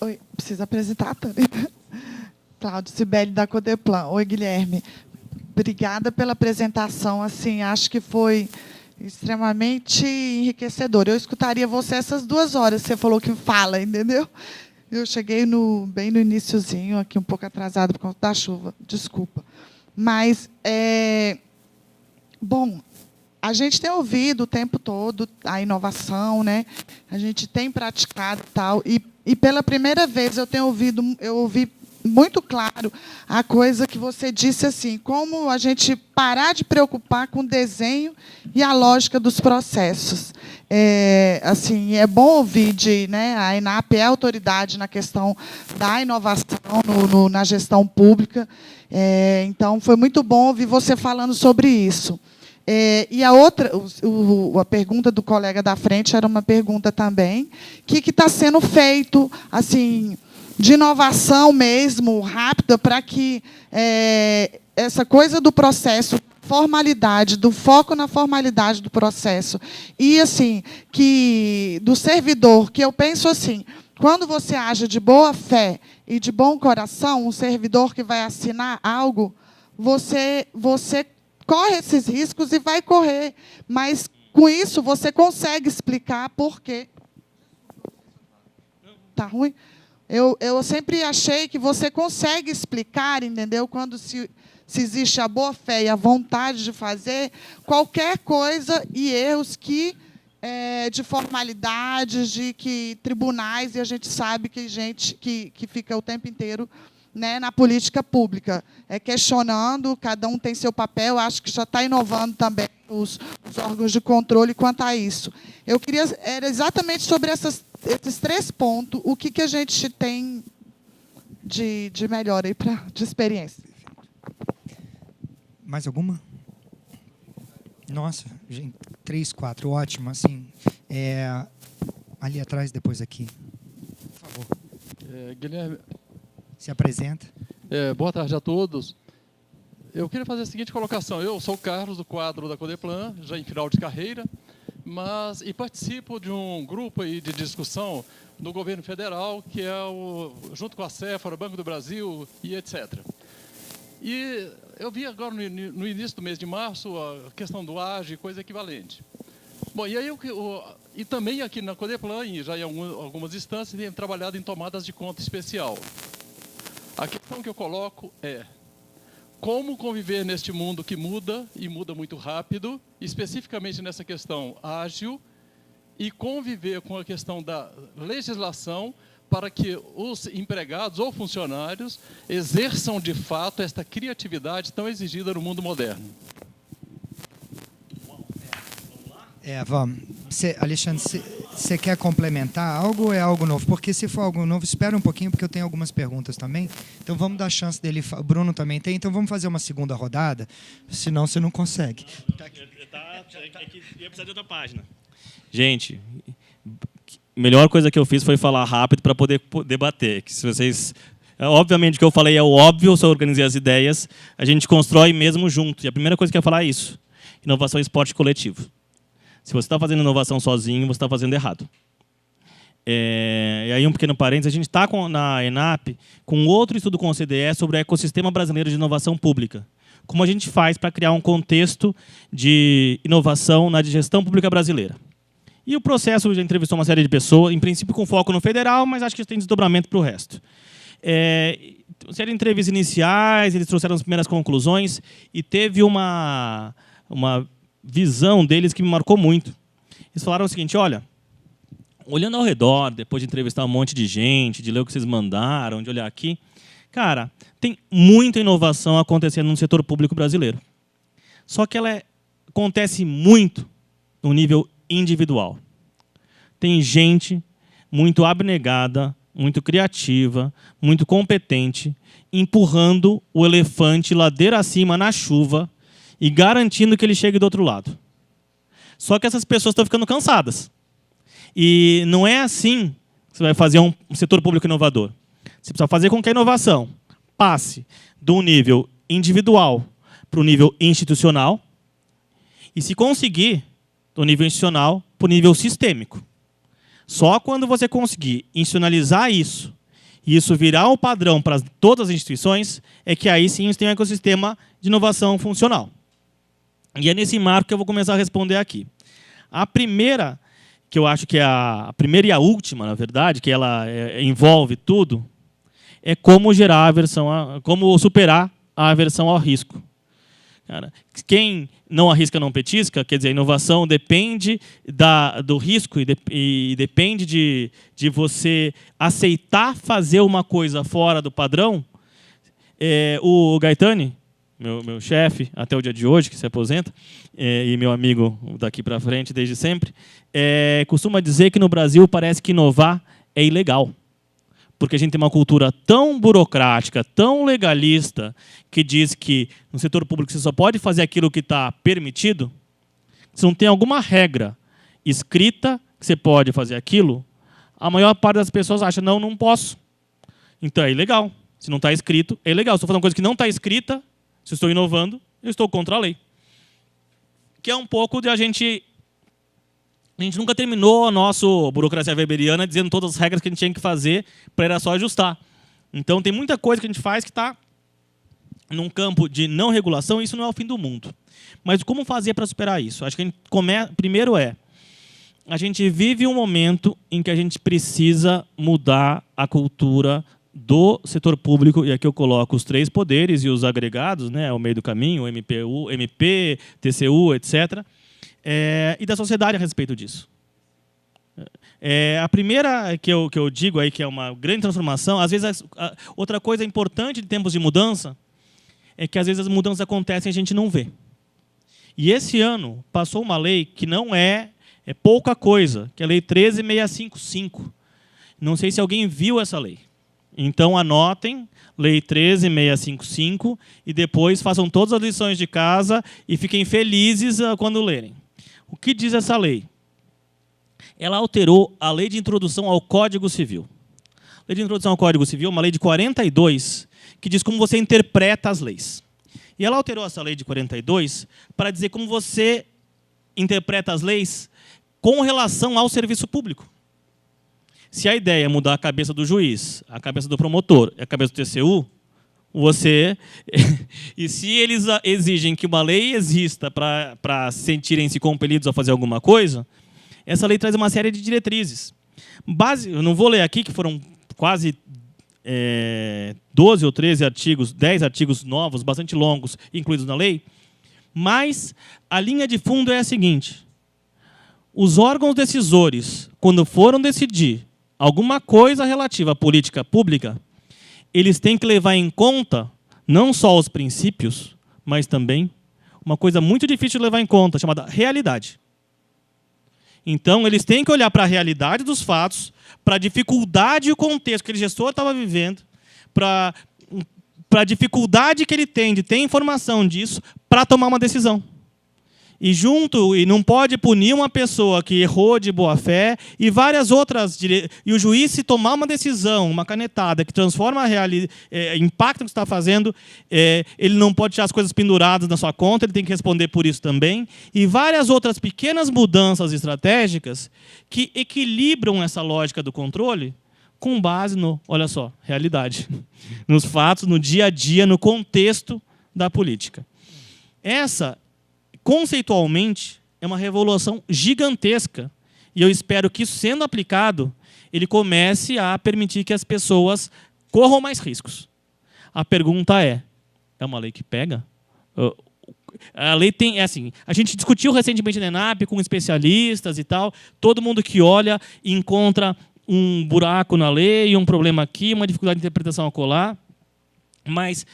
Oi, precisa apresentar também. Cláudio Cibele, da Codeplan. Oi, Guilherme. Obrigada pela apresentação. Assim, acho que foi extremamente enriquecedor. Eu escutaria você essas 2 horas. Você falou que fala, entendeu? Eu cheguei bem no iniciozinho, aqui um pouco atrasado por conta da chuva. Desculpa. Mas, bom, a gente tem ouvido o tempo todo a inovação, né? A gente tem praticado tal, e pela primeira vez eu ouvi muito claro a coisa que você disse, assim, como a gente parar de preocupar com o desenho e a lógica dos processos. Assim, é bom ouvir né, a ENAP é autoridade na questão da inovação na gestão pública. Então, foi muito bom ouvir você falando sobre isso. E a outra, a pergunta do colega da frente era uma pergunta também, que está sendo feito, assim, de inovação mesmo, rápida, para que essa coisa do processo, formalidade, do foco na formalidade do processo, e assim, que do servidor, que eu penso assim, quando você age de boa fé e de bom coração, um servidor que vai assinar algo, você corre esses riscos e vai correr, mas com isso você consegue explicar por quê. Tá ruim? Eu sempre achei que você consegue explicar, entendeu? Quando se existe a boa fé e a vontade de fazer qualquer coisa e erros de formalidades, de que tribunais, e a gente sabe que gente que fica o tempo inteiro, né, na política pública, questionando, cada um tem seu papel, acho que já está inovando também os órgãos de controle quanto a isso. Eu queria, era exatamente sobre esses 3 pontos, o que a gente tem de melhor aí de experiência. Mais alguma? Nossa, gente, 3, 4, ótimo. Assim, ali atrás, depois aqui. Por favor. Guilherme, se apresenta. Boa tarde a todos. Eu queria fazer a seguinte colocação. Eu sou o Carlos, do quadro da Codeplan, já em final de carreira, e participo de um grupo aí de discussão no governo federal, que é junto com a Cefara, Banco do Brasil e etc. E eu vi agora, no início do mês de março, a questão do AGE, coisa equivalente. Bom, e aí e também aqui na Codeplan, e já em algumas instâncias, tenho trabalhado em tomadas de conta especial. A questão que eu coloco é como conviver neste mundo que muda, e muda muito rápido, especificamente nessa questão ágil, e conviver com a questão da legislação para que os empregados ou funcionários exerçam de fato esta criatividade tão exigida no mundo moderno. Vamos. Alexandre, você quer complementar algo ou é algo novo? Porque se for algo novo, espera um pouquinho, porque eu tenho algumas perguntas também. Então, vamos dar a chance dele. O Bruno também tem. Então, vamos fazer uma segunda rodada, senão você não consegue. Ia precisar de outra página. Gente, a melhor coisa que eu fiz foi falar rápido para poder debater. Que se vocês... Obviamente, o que eu falei é o óbvio, se eu organizei as ideias, a gente constrói mesmo junto. E a primeira coisa que eu ia falar é isso. Inovação e esporte coletivo. Se você está fazendo inovação sozinho, você está fazendo errado. E aí, um pequeno parênteses, a gente está na ENAP com outro estudo com o OCDE sobre o ecossistema brasileiro de inovação pública. Como a gente faz para criar um contexto de inovação na gestão pública brasileira. E o processo já entrevistou uma série de pessoas, em princípio com foco no federal, mas acho que tem desdobramento para o resto. Uma série de entrevistas iniciais, eles trouxeram as primeiras conclusões e teve uma visão deles que me marcou muito. Eles falaram o seguinte, olha, olhando ao redor, depois de entrevistar um monte de gente, de ler o que vocês mandaram, de olhar aqui, cara, tem muita inovação acontecendo no setor público brasileiro. Só que ela acontece muito no nível individual. Tem gente muito abnegada, muito criativa, muito competente, empurrando o elefante ladeira acima na chuva e garantindo que ele chegue do outro lado. Só que essas pessoas estão ficando cansadas. E não é assim que você vai fazer um setor público inovador. Você precisa fazer com que a inovação passe do nível individual para o nível institucional e, se conseguir, do nível institucional para o nível sistêmico. Só quando você conseguir institucionalizar isso e isso virar o padrão para todas as instituições, é que aí sim você tem um ecossistema de inovação funcional. E é nesse marco que eu vou começar a responder aqui. A primeira, que eu acho que é a primeira e a última, na verdade, que ela envolve tudo, é como gerar a aversão, como superar a aversão ao risco. Cara, quem não arrisca não petisca, quer dizer, a inovação depende do risco e depende de você aceitar fazer uma coisa fora do padrão. O Gaetani, meu chefe, até o dia de hoje, que se aposenta, e meu amigo daqui para frente desde sempre, costuma dizer que no Brasil parece que inovar é ilegal. Porque a gente tem uma cultura tão burocrática, tão legalista, que diz que no setor público você só pode fazer aquilo que está permitido. Se não tem alguma regra escrita que você pode fazer aquilo, a maior parte das pessoas acha, não posso. Então é ilegal. Se não está escrito, é ilegal. Se estou fazendo uma coisa que não está escrita, se eu estou inovando, eu estou contra a lei. Que é um pouco de a gente nunca terminou a nossa burocracia weberiana dizendo todas as regras que a gente tinha que fazer para era só ajustar. Então, tem muita coisa que a gente faz que está num campo de não regulação, e isso não é o fim do mundo. Mas como fazer para superar isso? Acho que a gente primeiro a gente vive um momento em que a gente precisa mudar a cultura do setor público, e aqui eu coloco os 3 poderes e os agregados, né, ao meio do caminho, MP, TCU, etc., e da sociedade a respeito disso. A primeira que eu digo aí, que é uma grande transformação, às vezes outra coisa importante de tempos de mudança é que às vezes as mudanças acontecem e a gente não vê. E esse ano passou uma lei que não é pouca coisa, que é a Lei 13.655. Não sei se alguém viu essa lei. Então anotem, Lei 13.655, e depois façam todas as lições de casa e fiquem felizes quando lerem. O que diz essa lei? Ela alterou a Lei de Introdução ao Código Civil. A Lei de Introdução ao Código Civil é uma lei de 42, que diz como você interpreta as leis. E ela alterou essa lei de 42 para dizer como você interpreta as leis com relação ao serviço público. Se a ideia é mudar a cabeça do juiz, a cabeça do promotor e a cabeça do TCU, e se eles exigem que uma lei exista para sentirem-se compelidos a fazer alguma coisa, essa lei traz uma série de diretrizes. Eu não vou ler aqui, que foram quase 12 ou 13 artigos, 10 artigos novos, bastante longos, incluídos na lei, mas a linha de fundo é a seguinte: os órgãos decisores, quando foram decidir alguma coisa relativa à política pública, eles têm que levar em conta não só os princípios, mas também uma coisa muito difícil de levar em conta, chamada realidade. Então, eles têm que olhar para a realidade dos fatos, para a dificuldade e o contexto que aquele gestor estava vivendo, para a dificuldade que ele tem de ter informação disso, para tomar uma decisão. E não pode punir uma pessoa que errou de boa fé e várias outras. E o juiz, se tomar uma decisão, uma canetada que transforma impacta o que está fazendo, ele não pode tirar as coisas penduradas na sua conta, ele tem que responder por isso também. E várias outras pequenas mudanças estratégicas que equilibram essa lógica do controle com base olha só, realidade. Nos fatos, no dia a dia, no contexto da política. Essa, conceitualmente, é uma revolução gigantesca. E eu espero que isso, sendo aplicado, ele comece a permitir que as pessoas corram mais riscos. A pergunta é uma lei que pega? a lei tem, assim, a gente discutiu recentemente na ENAP com especialistas e tal, todo mundo que olha encontra um buraco na lei, um problema aqui, uma dificuldade de interpretação acolá, mas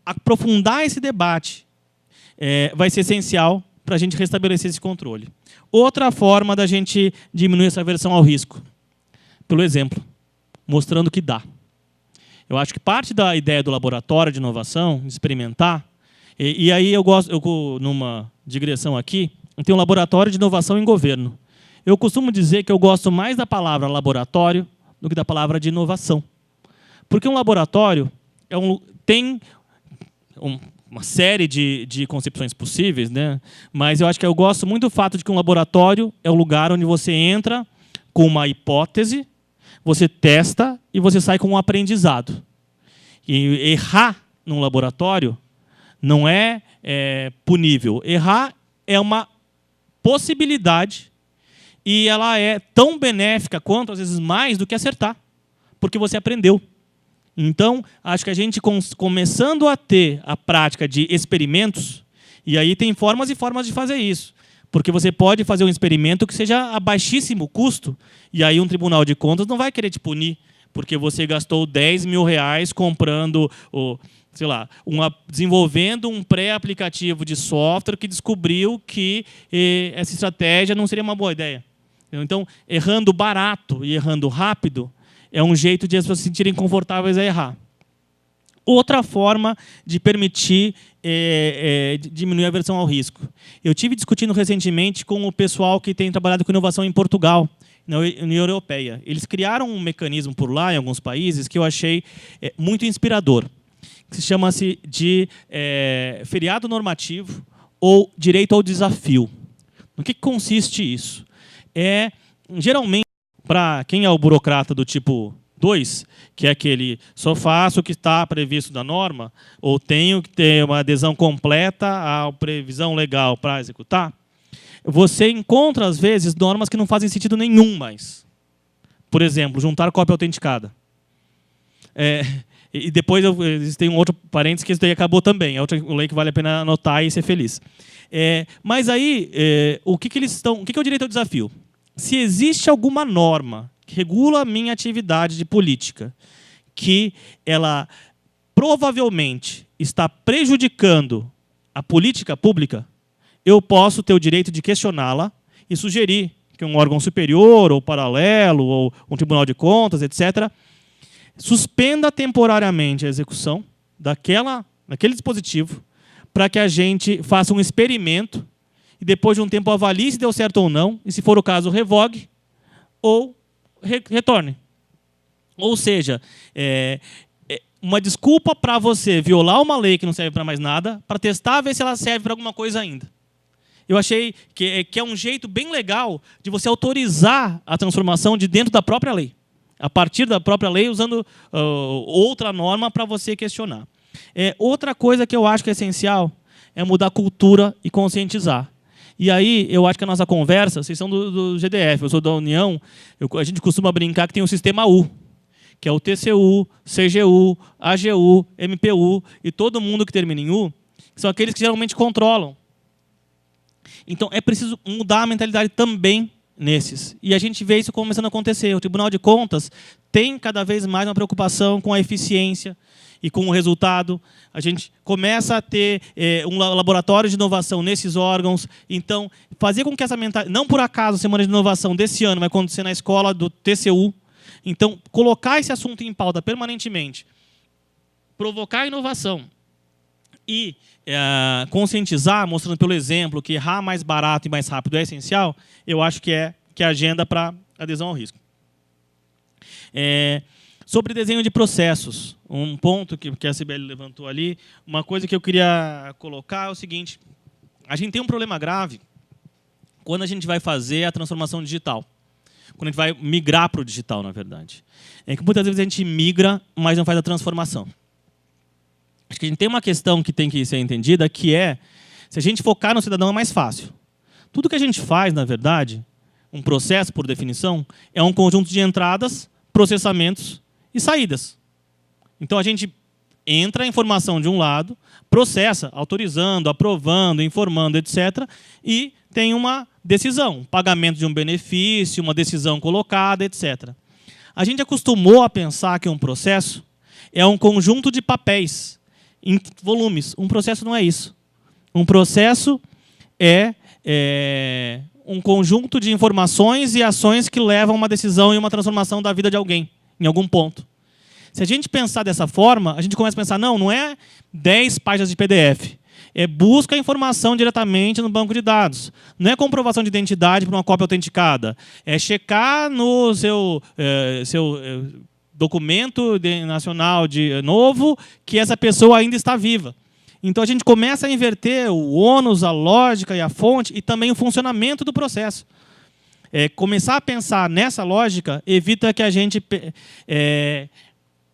aprofundar esse debate vai ser essencial para a gente restabelecer esse controle. Outra forma da gente diminuir essa aversão ao risco, pelo exemplo, mostrando que dá. Eu acho que parte da ideia do laboratório de inovação, de experimentar, e aí eu numa digressão aqui, tem um laboratório de inovação em governo. Eu costumo dizer que eu gosto mais da palavra laboratório do que da palavra de inovação. Porque um laboratório tem uma série de concepções possíveis, né? Mas eu acho que eu gosto muito do fato de que um laboratório é o lugar onde você entra com uma hipótese, você testa e você sai com um aprendizado. E errar num laboratório não é punível. Errar é uma possibilidade e ela é tão benéfica quanto, às vezes, mais do que acertar, porque você aprendeu. Então, acho que a gente começando a ter a prática de experimentos, e aí tem formas e formas de fazer isso, porque você pode fazer um experimento que seja a baixíssimo custo, e aí um tribunal de contas não vai querer te punir, porque você gastou 10 mil reais comprando, sei lá, desenvolvendo um pré-aplicativo de software que descobriu que essa estratégia não seria uma boa ideia. Então, errando barato e errando rápido é um jeito de as pessoas se sentirem confortáveis a errar. Outra forma de permitir diminuir a aversão ao risco. Eu tive discutindo recentemente com o pessoal que tem trabalhado com inovação em Portugal, na União Europeia. Eles criaram um mecanismo por lá, em alguns países, que eu achei muito inspirador, que se chama-se de feriado normativo ou direito ao desafio. No que consiste isso? Geralmente, para quem é o burocrata do tipo 2, que é aquele só faço o que está previsto da norma, ou tenho que ter uma adesão completa à previsão legal para executar, você encontra, às vezes, normas que não fazem sentido nenhum mais. Por exemplo, juntar cópia autenticada. E depois tem um outro parênteses que isso daí acabou também. É outra lei que vale a pena anotar e ser feliz. Mas aí, o que é o direito ao desafio? Se existe alguma norma que regula a minha atividade de política, que ela provavelmente está prejudicando a política pública, eu posso ter o direito de questioná-la e sugerir que um órgão superior, ou paralelo, ou um tribunal de contas, etc., suspenda temporariamente a execução daquele dispositivo para que a gente faça um experimento e depois de um tempo avalie se deu certo ou não, e se for o caso, revogue ou retorne. Ou seja, uma desculpa para você violar uma lei que não serve para mais nada, para testar, ver se ela serve para alguma coisa ainda. Eu achei que é um jeito bem legal de você autorizar a transformação de dentro da própria lei. A partir da própria lei, usando outra norma para você questionar. Outra coisa que eu acho que é essencial é mudar a cultura e conscientizar. E aí, eu acho que a nossa conversa, vocês são do GDF, eu sou da União, a gente costuma brincar que tem o sistema U, que é o TCU, CGU, AGU, MPU, e todo mundo que termina em U, são aqueles que geralmente controlam. Então, é preciso mudar a mentalidade também nesses. E a gente vê isso começando a acontecer. O Tribunal de Contas tem cada vez mais uma preocupação com a eficiência e com o resultado. A gente começa a ter um laboratório de inovação nesses órgãos. Então, fazer com que essa mentalidade... Não por acaso a Semana de Inovação desse ano vai acontecer na escola do TCU. Então, colocar esse assunto em pauta permanentemente, provocar inovação e conscientizar, mostrando pelo exemplo que errar mais barato e mais rápido é essencial, eu acho que é a agenda para adesão ao risco. Sobre desenho de processos, um ponto que a Cibele levantou ali, uma coisa que eu queria colocar é o seguinte: a gente tem um problema grave quando a gente vai fazer a transformação digital, quando a gente vai migrar para o digital, na verdade. É que muitas vezes a gente migra, mas não faz a transformação. Acho que a gente tem uma questão que tem que ser entendida, que se a gente focar no cidadão é mais fácil. Tudo que a gente faz, na verdade, um processo, por definição, é um conjunto de entradas, processamentos e saídas. Então, a gente entra a informação de um lado, processa, autorizando, aprovando, informando, etc., e tem uma decisão, pagamento de um benefício, uma decisão colocada, etc. A gente acostumou a pensar que um processo é um conjunto de papéis em volumes. Um processo não é isso. Um processo é um conjunto de informações e ações que levam a uma decisão e uma transformação da vida de alguém, em algum ponto. Se a gente pensar dessa forma, a gente começa a pensar, não é 10 páginas de PDF. É busca a informação diretamente no banco de dados. Não é comprovação de identidade para uma cópia autenticada. É checar no seu documento nacional novo que essa pessoa ainda está viva. Então, a gente começa a inverter o ônus, a lógica e a fonte e também o funcionamento do processo. Começar a pensar nessa lógica evita que a gente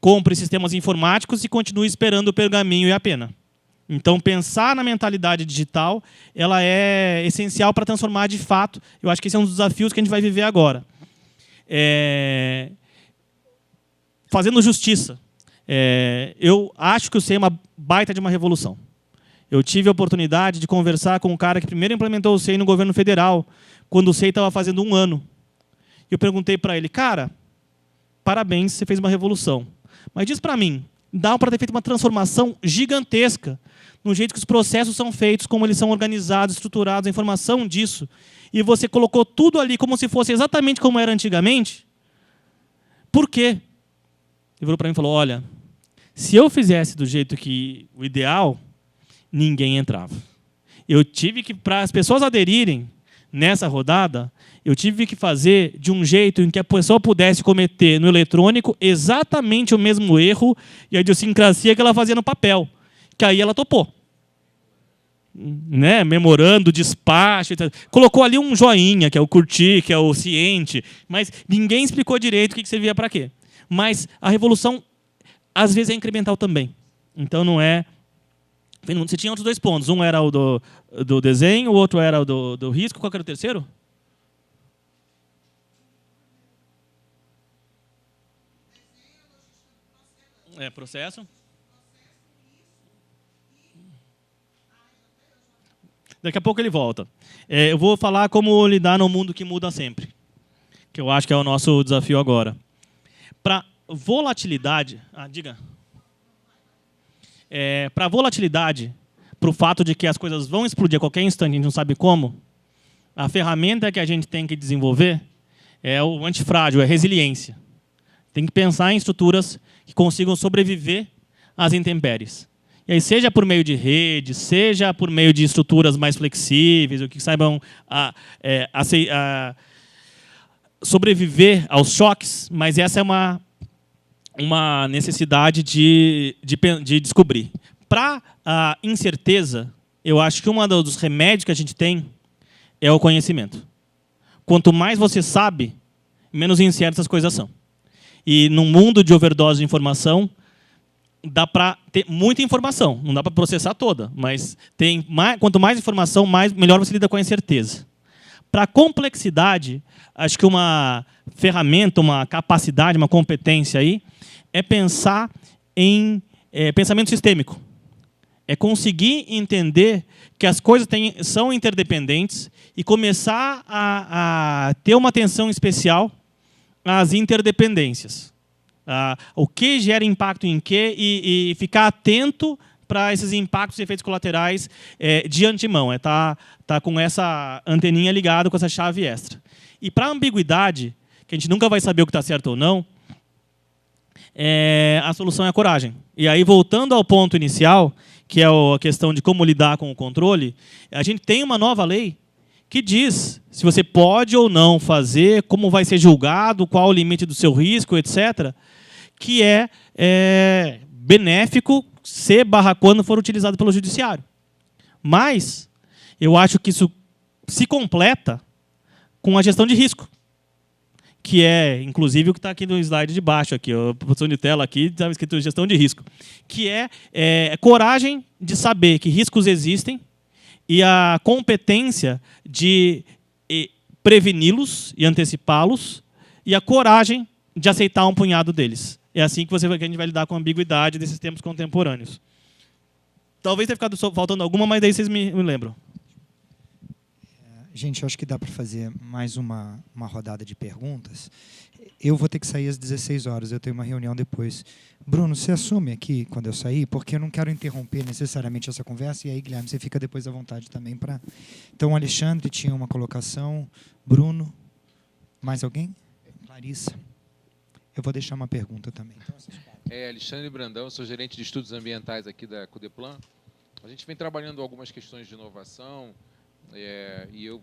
compre sistemas informáticos e continue esperando o pergaminho e a pena. Então, pensar na mentalidade digital ela é essencial para transformar de fato. Eu acho que esse é um dos desafios que a gente vai viver agora. Fazendo justiça. Eu acho que o SEI é uma baita de uma revolução. Eu tive a oportunidade de conversar com um cara que primeiro implementou o SEI no governo federal, quando o SEI estava fazendo 1 ano. E eu perguntei para ele, cara, parabéns, você fez uma revolução. Mas diz para mim, dá para ter feito uma transformação gigantesca no jeito que os processos são feitos, como eles são organizados, estruturados, a informação disso, e você colocou tudo ali como se fosse exatamente como era antigamente? Por quê? Ele virou para mim e falou, olha, se eu fizesse do jeito que o ideal, ninguém entrava. Eu tive que, para as pessoas aderirem nessa rodada, eu tive que fazer de um jeito em que a pessoa pudesse cometer no eletrônico exatamente o mesmo erro e a idiosincrasia que ela fazia no papel. Que aí ela topou. Memorando, despacho, etc. Colocou ali um joinha, que é o curtir, que é o ciente, mas ninguém explicou direito o que servia para quê. Mas a revolução, às vezes, é incremental também. Então, não é... Você tinha outros 2 pontos. Um era o do desenho, o outro era o do risco. Qual que era o terceiro? Processo. Daqui a pouco ele volta. Eu vou falar como lidar no mundo que muda sempre, que eu acho que é o nosso desafio agora. Para volatilidade... diga. Para volatilidade, para o fato de que as coisas vão explodir a qualquer instante, a gente não sabe como, a ferramenta que a gente tem que desenvolver é o antifrágil, é resiliência. Tem que pensar em estruturas que consigam sobreviver às intempéries. E aí, seja por meio de redes, seja por meio de estruturas mais flexíveis, ou que saibam sobreviver aos choques, mas essa é uma necessidade de descobrir. Para a incerteza, eu acho que um dos remédios que a gente tem é o conhecimento. Quanto mais você sabe, menos incertas as coisas são. E num mundo de overdose de informação, dá para ter muita informação, não dá para processar toda, mas quanto mais informação, melhor você lida com a incerteza. Para a complexidade, acho que uma ferramenta, uma capacidade, uma competência aí, é pensar em pensamento sistêmico. É conseguir entender que as coisas são interdependentes e começar a ter uma atenção especial às interdependências. O que gera impacto em quê e ficar atento para esses impactos e efeitos colaterais de antemão. Tá com essa anteninha ligada, com essa chave extra. E para a ambiguidade, que a gente nunca vai saber o que está certo ou não, a solução é a coragem. E aí, voltando ao ponto inicial, que é a questão de como lidar com o controle, a gente tem uma nova lei que diz se você pode ou não fazer, como vai ser julgado, qual o limite do seu risco, etc., que é benéfico quando for utilizado pelo judiciário. Mas eu acho que isso se completa com a gestão de risco, que é, inclusive, o que está aqui no slide de baixo, aqui, a posição de tela aqui, está escrito gestão de risco, que é coragem de saber que riscos existem e a competência de preveni-los e antecipá-los e a coragem de aceitar um punhado deles. é assim que a gente vai lidar com a ambiguidade desses tempos contemporâneos. Talvez tenha ficado faltando alguma, mas daí vocês me lembram. Gente, eu acho que dá para fazer mais uma rodada de perguntas. Eu vou ter que sair às 16 horas, eu tenho uma reunião depois. Bruno, você assume aqui quando eu sair, porque eu não quero interromper necessariamente essa conversa, e aí, Guilherme, você fica depois à vontade também para... Então, o Alexandre tinha uma colocação, Bruno, mais alguém? Clarissa. Eu vou deixar uma pergunta também. Então, Alexandre Brandão, eu sou gerente de estudos ambientais aqui da Codeplan. A gente vem trabalhando algumas questões de inovação,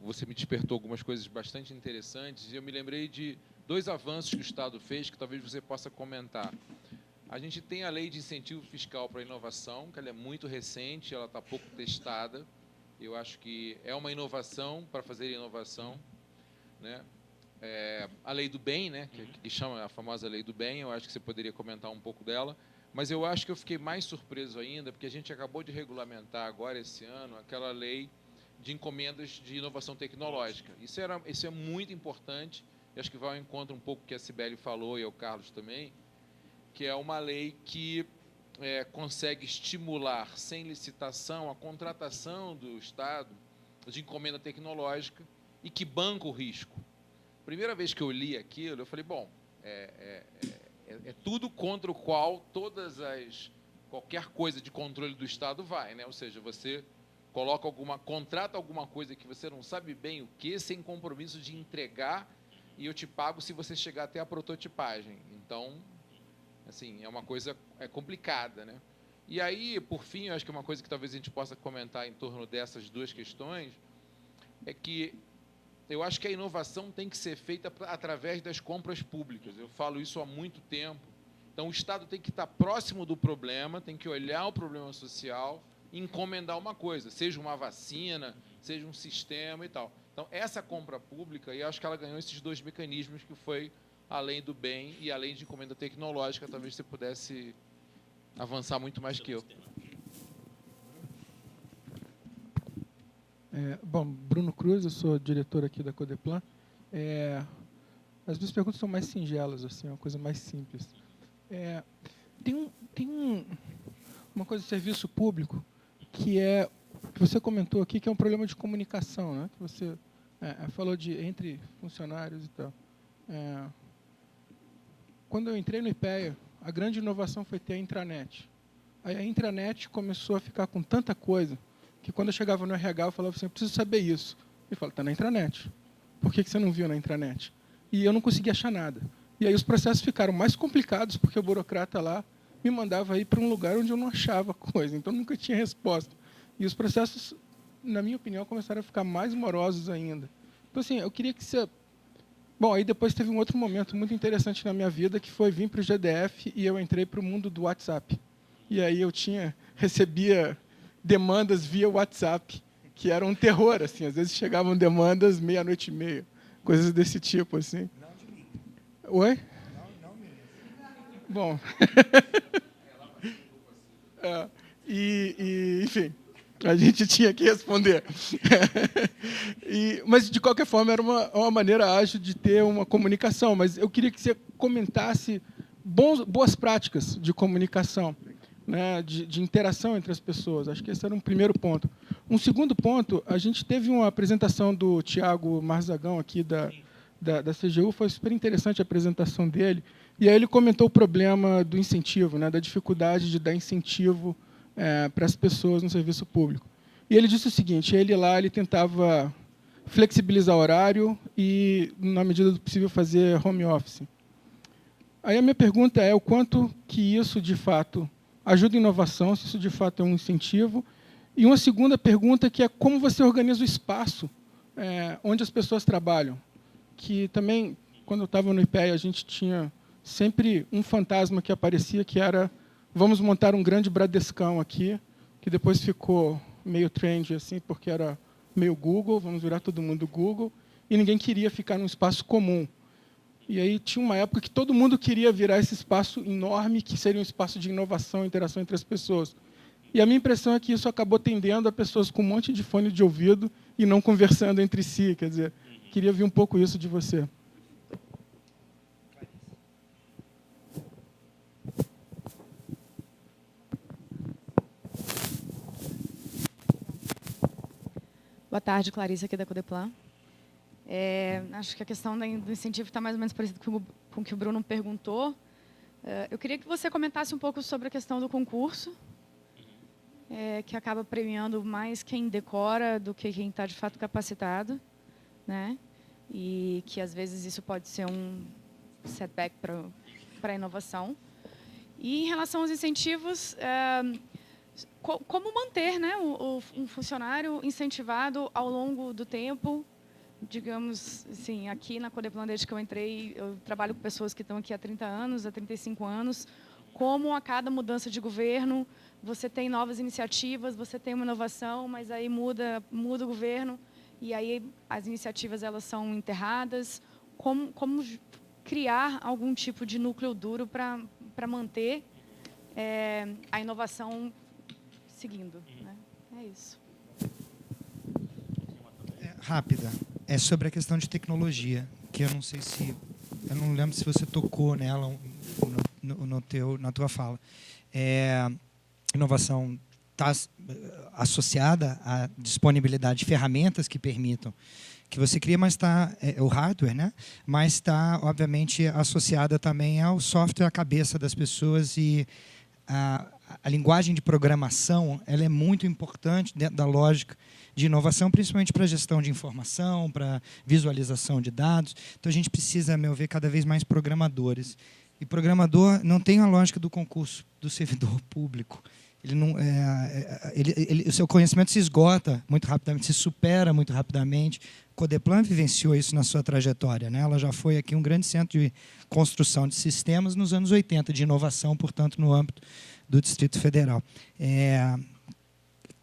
você me despertou algumas coisas bastante interessantes, e eu me lembrei de 2 avanços que o Estado fez, que talvez você possa comentar. A gente tem a lei de incentivo fiscal para a inovação, que ela é muito recente, ela está pouco testada. Eu acho que é uma inovação para fazer inovação, né? A lei do bem, né, que chama a famosa lei do bem, eu acho que você poderia comentar um pouco dela, mas eu acho que eu fiquei mais surpreso ainda, porque a gente acabou de regulamentar agora, esse ano, aquela lei de encomendas de inovação tecnológica. Isso é muito importante, e acho que vai ao encontro um pouco do que a Cibele falou, e ao Carlos também, que é uma lei que consegue estimular, sem licitação, a contratação do Estado de encomenda tecnológica e que banca o risco. Primeira vez que eu li aquilo, eu falei, bom, é tudo contra o qual qualquer coisa de controle do Estado vai, né? Ou seja, você contrata alguma coisa que você não sabe bem o que, sem compromisso de entregar, e eu te pago se você chegar até a prototipagem. Então, assim, é uma coisa complicada, né? E aí, por fim, eu acho que uma coisa que talvez a gente possa comentar em torno dessas 2 questões é que eu acho que a inovação tem que ser feita através das compras públicas. Eu falo isso há muito tempo. Então, o Estado tem que estar próximo do problema, tem que olhar o problema social e encomendar uma coisa, seja uma vacina, seja um sistema e tal. Então, essa compra pública, eu acho que ela ganhou esses 2 mecanismos, que foi além do bem e além de encomenda tecnológica. Talvez você pudesse avançar muito mais que eu. Bom, Bruno Cruz, eu sou diretor aqui da Codeplan. As minhas perguntas são mais singelas, assim, uma coisa mais simples. Tem uma coisa de serviço público que você comentou aqui, que é um problema de comunicação, né? Que você falou entre funcionários e tal. Quando eu entrei no IPEA, a grande inovação foi ter a intranet. Aí a intranet começou a ficar com tanta coisa que quando eu chegava no RH, eu falava assim, eu preciso saber isso. Ele falou, está na intranet. Por que você não viu na intranet? E eu não conseguia achar nada. E aí os processos ficaram mais complicados, porque o burocrata lá me mandava ir para um lugar onde eu não achava coisa. Então, nunca tinha resposta. E os processos, na minha opinião, começaram a ficar mais morosos ainda. Então, assim, eu queria que você... Bom, aí depois teve um outro momento muito interessante na minha vida, que foi vir para o GDF e eu entrei para o mundo do WhatsApp. E aí eu recebia demandas via WhatsApp, que era um terror, assim. Às vezes chegavam demandas 00:30, coisas desse tipo, assim. Não de mim. Oi? Não mesmo. Bom. Enfim, a gente tinha que responder. Mas, de qualquer forma, era uma maneira ágil de ter uma comunicação. Mas eu queria que você comentasse boas práticas de comunicação, né, de interação entre as pessoas. Acho que esse era um primeiro ponto. Um segundo ponto, a gente teve uma apresentação do Tiago Marzagão aqui da CGU, foi super interessante a apresentação dele, e aí ele comentou o problema do incentivo, né, da dificuldade de dar incentivo para as pessoas no serviço público. E ele disse o seguinte, ele tentava flexibilizar o horário e, na medida do possível, fazer home office. Aí a minha pergunta é o quanto que isso, de fato, ajuda a inovação, se isso de fato é um incentivo. E uma segunda pergunta, que é como você organiza o espaço onde as pessoas trabalham. Que também, quando eu estava no IPEA, a gente tinha sempre um fantasma que aparecia, que era, vamos montar um grande Bradescão aqui, que depois ficou meio trend, assim, porque era meio Google, vamos virar todo mundo Google, e ninguém queria ficar num espaço comum. E aí tinha uma época que todo mundo queria virar esse espaço enorme, que seria um espaço de inovação e interação entre as pessoas. E a minha impressão é que isso acabou tendendo a pessoas com um monte de fone de ouvido e não conversando entre si. Quer dizer, queria ver um pouco isso de você. Boa tarde, Clarice, aqui da Codeplan. Acho que a questão do incentivo está mais ou menos parecida com o que o Bruno perguntou. Eu queria que você comentasse um pouco sobre a questão do concurso, que acaba premiando mais quem decora do que quem está, de fato, capacitado, né? E que, às vezes, isso pode ser um setback para a inovação. E, em relação aos incentivos, como manter, né, um funcionário incentivado ao longo do tempo? Digamos, assim, aqui na Codeplan, desde que eu entrei, eu trabalho com pessoas que estão aqui há 30 anos, há 35 anos. Como a cada mudança de governo, você tem novas iniciativas, você tem uma inovação, mas aí muda o governo e aí as iniciativas elas são enterradas. Como criar algum tipo de núcleo duro para manter a inovação seguindo, né? É isso. Rápida. É sobre a questão de tecnologia, que eu não sei se... Eu não lembro se você tocou nela na tua fala. Inovação está associada à disponibilidade de ferramentas que permitam que você crie, mas está o hardware, né? Mas está, obviamente, associada também ao software, à cabeça das pessoas, e a linguagem de programação ela é muito importante dentro da lógica de inovação, principalmente para a gestão de informação, para visualização de dados. Então, a gente precisa, a meu ver, cada vez mais programadores. E programador não tem a lógica do concurso do servidor público. Ele não, o seu conhecimento se esgota muito rapidamente, se supera muito rapidamente. Codeplan vivenciou isso na sua trajetória, né? Ela já foi aqui um grande centro de construção de sistemas nos anos 80, de inovação, portanto, no âmbito do Distrito Federal.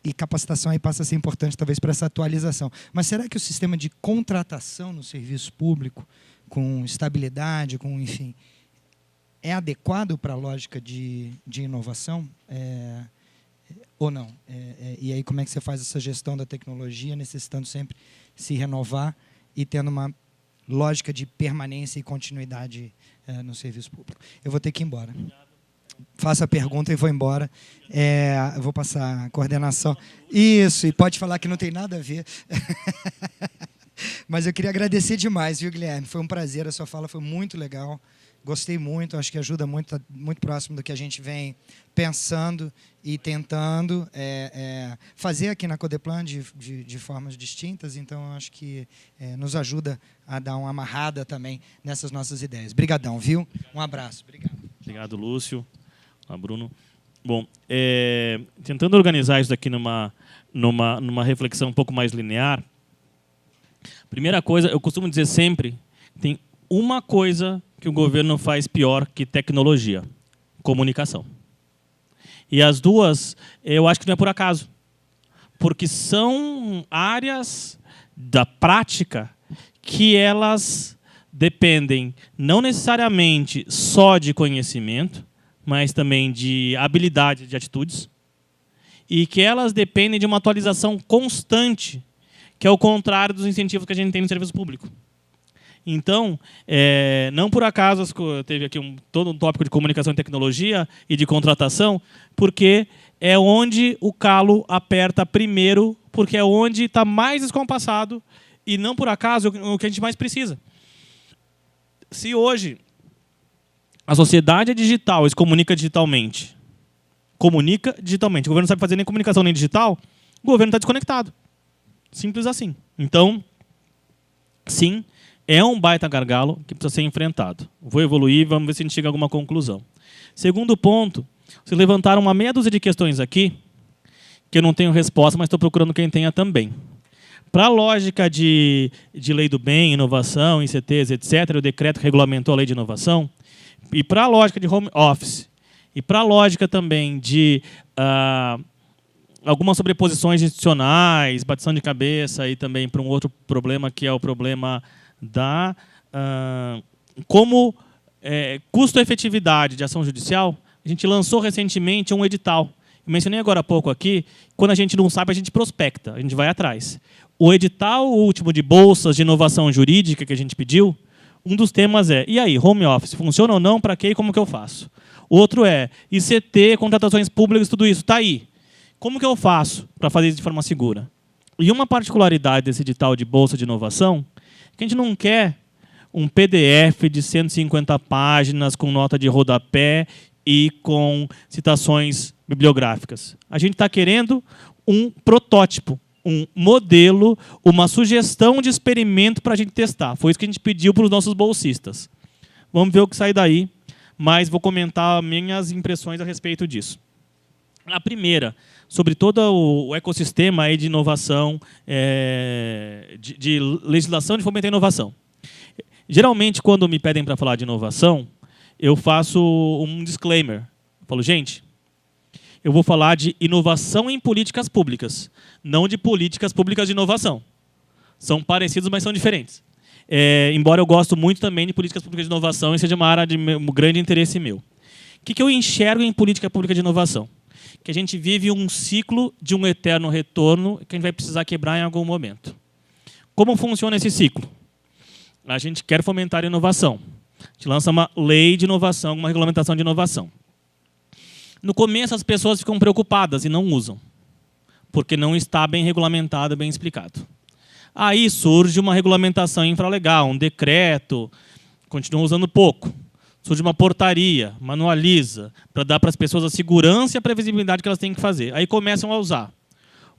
E capacitação aí passa a ser importante, talvez, para essa atualização. Mas será que o sistema de contratação no serviço público, com estabilidade, com, enfim, é adequado para a lógica de inovação? Ou não? E aí, como é que você faz essa gestão da tecnologia, necessitando sempre se renovar e tendo uma lógica de permanência e continuidade no serviço público? Eu vou ter que ir embora. Faça a pergunta e vou embora. Eu vou passar a coordenação. Isso, e pode falar que não tem nada a ver. Mas eu queria agradecer demais, viu, Guilherme? Foi um prazer, a sua fala foi muito legal. Gostei muito, acho que ajuda muito, muito próximo do que a gente vem pensando e tentando fazer aqui na Codeplan de formas distintas. Então, acho que nos ajuda a dar uma amarrada também nessas nossas ideias. Obrigadão, viu? Um abraço. Obrigado. Obrigado, Lúcio. Bruno. Bom, tentando organizar isso aqui numa reflexão um pouco mais linear, primeira coisa, eu costumo dizer sempre, tem uma coisa que o governo faz pior que tecnologia: comunicação. E as duas, eu acho que não é por acaso, porque são áreas da prática que elas dependem não necessariamente só de conhecimento, mas também de habilidade, de atitudes, e que elas dependem de uma atualização constante, que é o contrário dos incentivos que a gente tem no serviço público. Então, não por acaso teve aqui todo um tópico de comunicação e tecnologia e de contratação, porque é onde o calo aperta primeiro, porque é onde está mais descompassado, e não por acaso o que a gente mais precisa. Se hoje a sociedade é digital e se comunica digitalmente, o governo não sabe fazer nem comunicação nem digital, o governo está desconectado. Simples assim. Então, sim, é um baita gargalo que precisa ser enfrentado. Vou evoluir, vamos ver se a gente chega a alguma conclusão. Segundo ponto, vocês levantaram uma meia dúzia de questões aqui, que eu não tenho resposta, mas estou procurando quem tenha também. Para a lógica de lei do bem, inovação, ICTs, etc., o decreto que regulamentou a lei de inovação, e para a lógica de home office, e para a lógica também de algumas sobreposições institucionais, batição de cabeça, e também para um outro problema, que é o problema da custo-efetividade de ação judicial. A gente lançou recentemente um edital. Eu mencionei agora há pouco aqui, quando a gente não sabe, a gente prospecta, a gente vai atrás. O edital último de bolsas de inovação jurídica que a gente pediu, um dos temas é: e aí, home office, funciona ou não? Para quê e como que eu faço? Outro é ICT, contratações públicas, tudo isso. Está aí. Como que eu faço para fazer isso de forma segura? E uma particularidade desse edital de Bolsa de Inovação é que a gente não quer um PDF de 150 páginas com nota de rodapé e com citações bibliográficas. A gente está querendo um protótipo, um modelo, uma sugestão de experimento para a gente testar. Foi isso que a gente pediu para os nossos bolsistas. Vamos ver o que sai daí, mas vou comentar minhas impressões a respeito disso. A primeira, sobre todo o ecossistema aí de inovação, de legislação de fomento à inovação. Geralmente, quando me pedem para falar de inovação, eu faço um disclaimer. Eu falo, gente, eu vou falar de inovação em políticas públicas, não de políticas públicas de inovação. São parecidos, mas são diferentes. Embora eu gosto muito também de políticas públicas de inovação e seja uma área de grande interesse meu. O que eu enxergo em política pública de inovação? Que a gente vive um ciclo de um eterno retorno que a gente vai precisar quebrar em algum momento. Como funciona esse ciclo? A gente quer fomentar a inovação. A gente lança uma lei de inovação, uma regulamentação de inovação. No começo, as pessoas ficam preocupadas e não usam, porque não está bem regulamentado, bem explicado. Aí surge uma regulamentação infralegal, um decreto, continua usando pouco. Surge uma portaria, manualiza, para dar para as pessoas a segurança e a previsibilidade que elas têm que fazer. Aí começam a usar.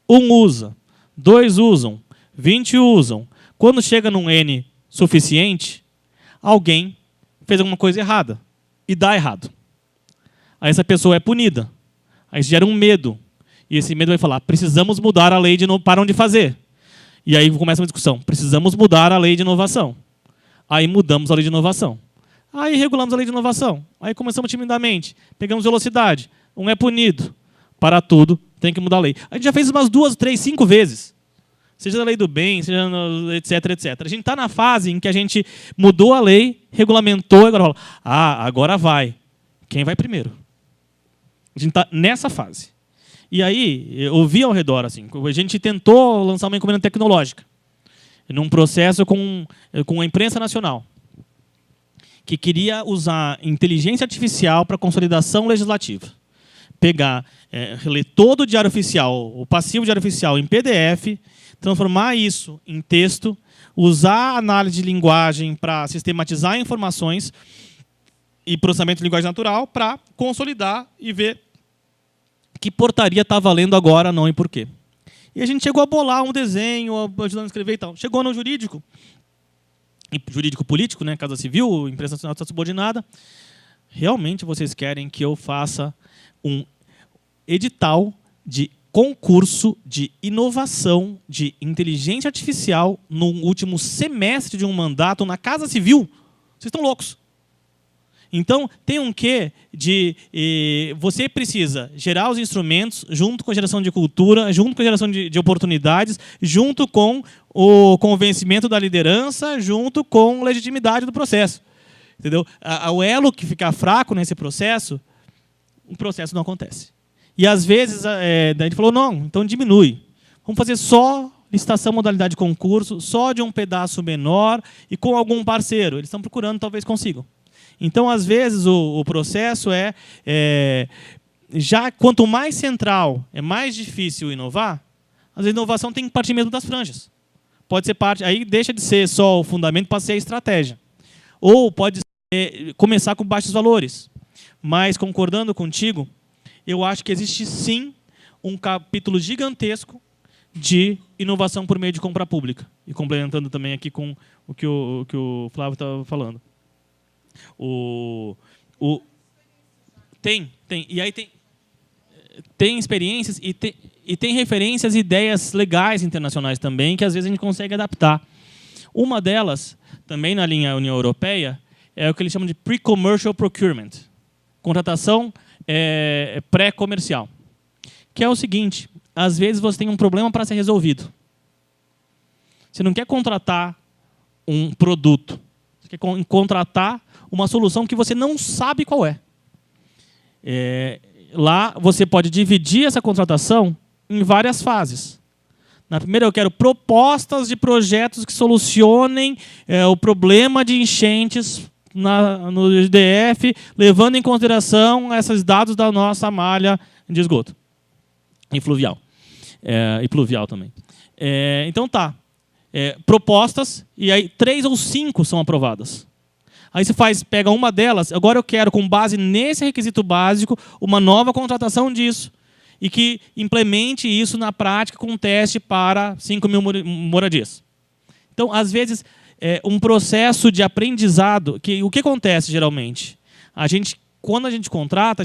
1 usa, 2 usam, 20 usam. Quando chega num N suficiente, alguém fez alguma coisa errada e dá errado. Aí essa pessoa é punida. Aí gera um medo. E esse medo vai falar, precisamos mudar a lei de inovação. Param de fazer. E aí começa uma discussão, precisamos mudar a lei de inovação. Aí mudamos a lei de inovação. Aí regulamos a lei de inovação. Aí começamos timidamente. Pegamos velocidade. Um é punido. Para tudo, tem que mudar a lei. A gente já fez umas 2, 3, 5 vezes. Seja na lei do bem, seja no etc, etc. A gente está na fase em que a gente mudou a lei, regulamentou, agora fala, agora vai. Quem vai primeiro? A gente está nessa fase. E aí, eu ouvi ao redor, assim, a gente tentou lançar uma encomenda tecnológica, num processo com a imprensa nacional, que queria usar inteligência artificial para consolidação legislativa. Pegar, ler todo o diário oficial, o passivo diário oficial em PDF, transformar isso em texto, usar a análise de linguagem para sistematizar informações e processamento de linguagem natural para consolidar e ver que portaria está valendo agora, não e por quê. E a gente chegou a bolar um desenho, ajudando a escrever e tal. Chegou no jurídico político, né, Casa Civil, Imprensa Nacional está subordinada. Realmente vocês querem que eu faça um edital de concurso de inovação de inteligência artificial no último semestre de um mandato na Casa Civil? Vocês estão loucos. Então, tem um quê de... você precisa gerar os instrumentos junto com a geração de cultura, junto com a geração de oportunidades, junto com o convencimento da liderança, junto com a legitimidade do processo. Entendeu? O elo que ficar fraco nesse processo, o processo não acontece. E, às vezes, daí a gente falou, não, então diminui. Vamos fazer só licitação, modalidade de concurso, só de um pedaço menor e com algum parceiro. Eles estão procurando, talvez consigam. Então, às vezes, o processo já quanto mais central, é mais difícil inovar, às vezes a inovação tem que partir mesmo das franjas. Pode ser parte, aí deixa de ser só o fundamento para ser a estratégia. Ou pode começar com baixos valores. Mas, concordando contigo, eu acho que existe sim um capítulo gigantesco de inovação por meio de compra pública. E complementando também aqui com o que o Flávio estava falando. Tem. E aí tem experiências e tem referências e ideias legais internacionais também, que às vezes a gente consegue adaptar. Uma delas, também na linha União Europeia, é o que eles chamam de pre-commercial procurement. Contratação pré-comercial. Que é o seguinte, às vezes você tem um problema para ser resolvido. Você não quer contratar um produto, você quer contratar uma solução que você não sabe qual é. Lá você pode dividir essa contratação em várias fases. Na primeira, eu quero propostas de projetos que solucionem o problema de enchentes no DF, levando em consideração esses dados da nossa malha de esgoto e fluvial. E pluvial também. Então tá. Propostas, e aí 3 ou 5 são aprovadas. Aí você pega uma delas, agora eu quero, com base nesse requisito básico, uma nova contratação disso. E que implemente isso na prática com um teste para 5.000 moradias. Então, às vezes, um processo de aprendizado, o que acontece geralmente? Quando a gente contrata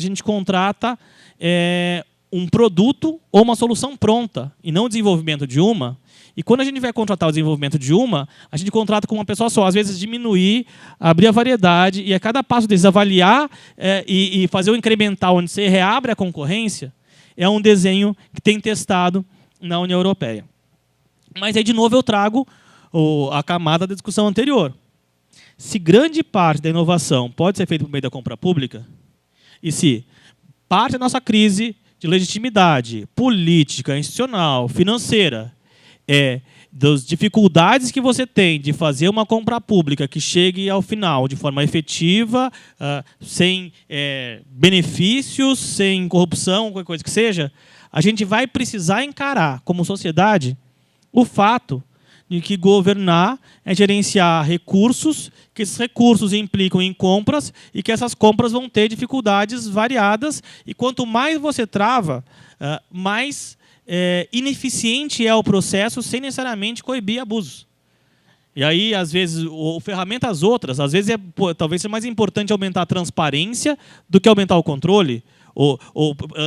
um produto ou uma solução pronta, e não o desenvolvimento de uma. E quando a gente vai contratar o desenvolvimento de uma, a gente contrata com uma pessoa só. Às vezes diminuir, abrir a variedade, e a cada passo deles avaliar e fazer o incremental, onde você reabre a concorrência, é um desenho que tem testado na União Europeia. Mas aí, de novo, eu trago a camada da discussão anterior. Se grande parte da inovação pode ser feita por meio da compra pública, e se parte da nossa crise de legitimidade política, institucional, financeira, das dificuldades que você tem de fazer uma compra pública que chegue ao final de forma efetiva, sem benefícios, sem corrupção, qualquer coisa que seja, a gente vai precisar encarar, como sociedade, o fato de que governar é gerenciar recursos, que esses recursos implicam em compras e que essas compras vão ter dificuldades variadas. E quanto mais você trava, mais ineficiente é o processo sem necessariamente coibir abusos. E aí, às vezes, ferramentas outras, às vezes talvez seja mais importante aumentar a transparência do que aumentar o controle, ou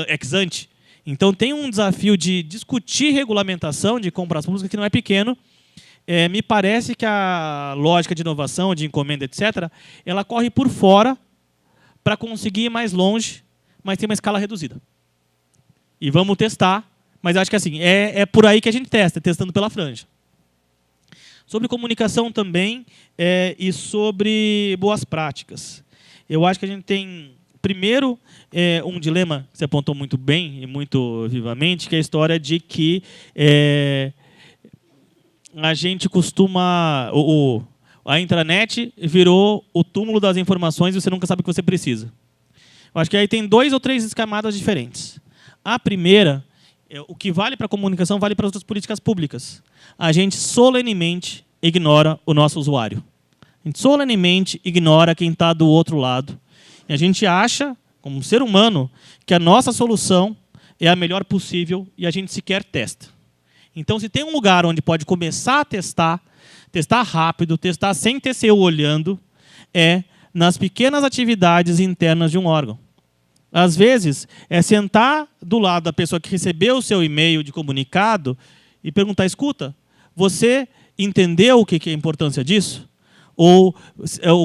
ex ante. Então, tem um desafio de discutir regulamentação de compras públicas que não é pequeno. Me parece que a lógica de inovação, de encomenda, etc., ela corre por fora para conseguir ir mais longe, mas tem uma escala reduzida. E vamos testar, mas acho que assim, é por aí que a gente testa, testando pela franja. Sobre comunicação também e sobre boas práticas. Eu acho que a gente tem, primeiro, um dilema que você apontou muito bem e muito vivamente, que é a história de que a gente costuma... A intranet virou o túmulo das informações e você nunca sabe o que você precisa. Eu acho que aí tem 2 ou 3 camadas diferentes. A primeira, o que vale para a comunicação vale para as outras políticas públicas. A gente solenemente ignora o nosso usuário. A gente solenemente ignora quem está do outro lado. E a gente acha, como ser humano, que a nossa solução é a melhor possível e a gente sequer testa. Então, se tem um lugar onde pode começar a testar rápido, testar sem ter seu olhando, é nas pequenas atividades internas de um órgão. Às vezes, é sentar do lado da pessoa que recebeu o seu e-mail de comunicado e perguntar, escuta, você entendeu o que é a importância disso? Ou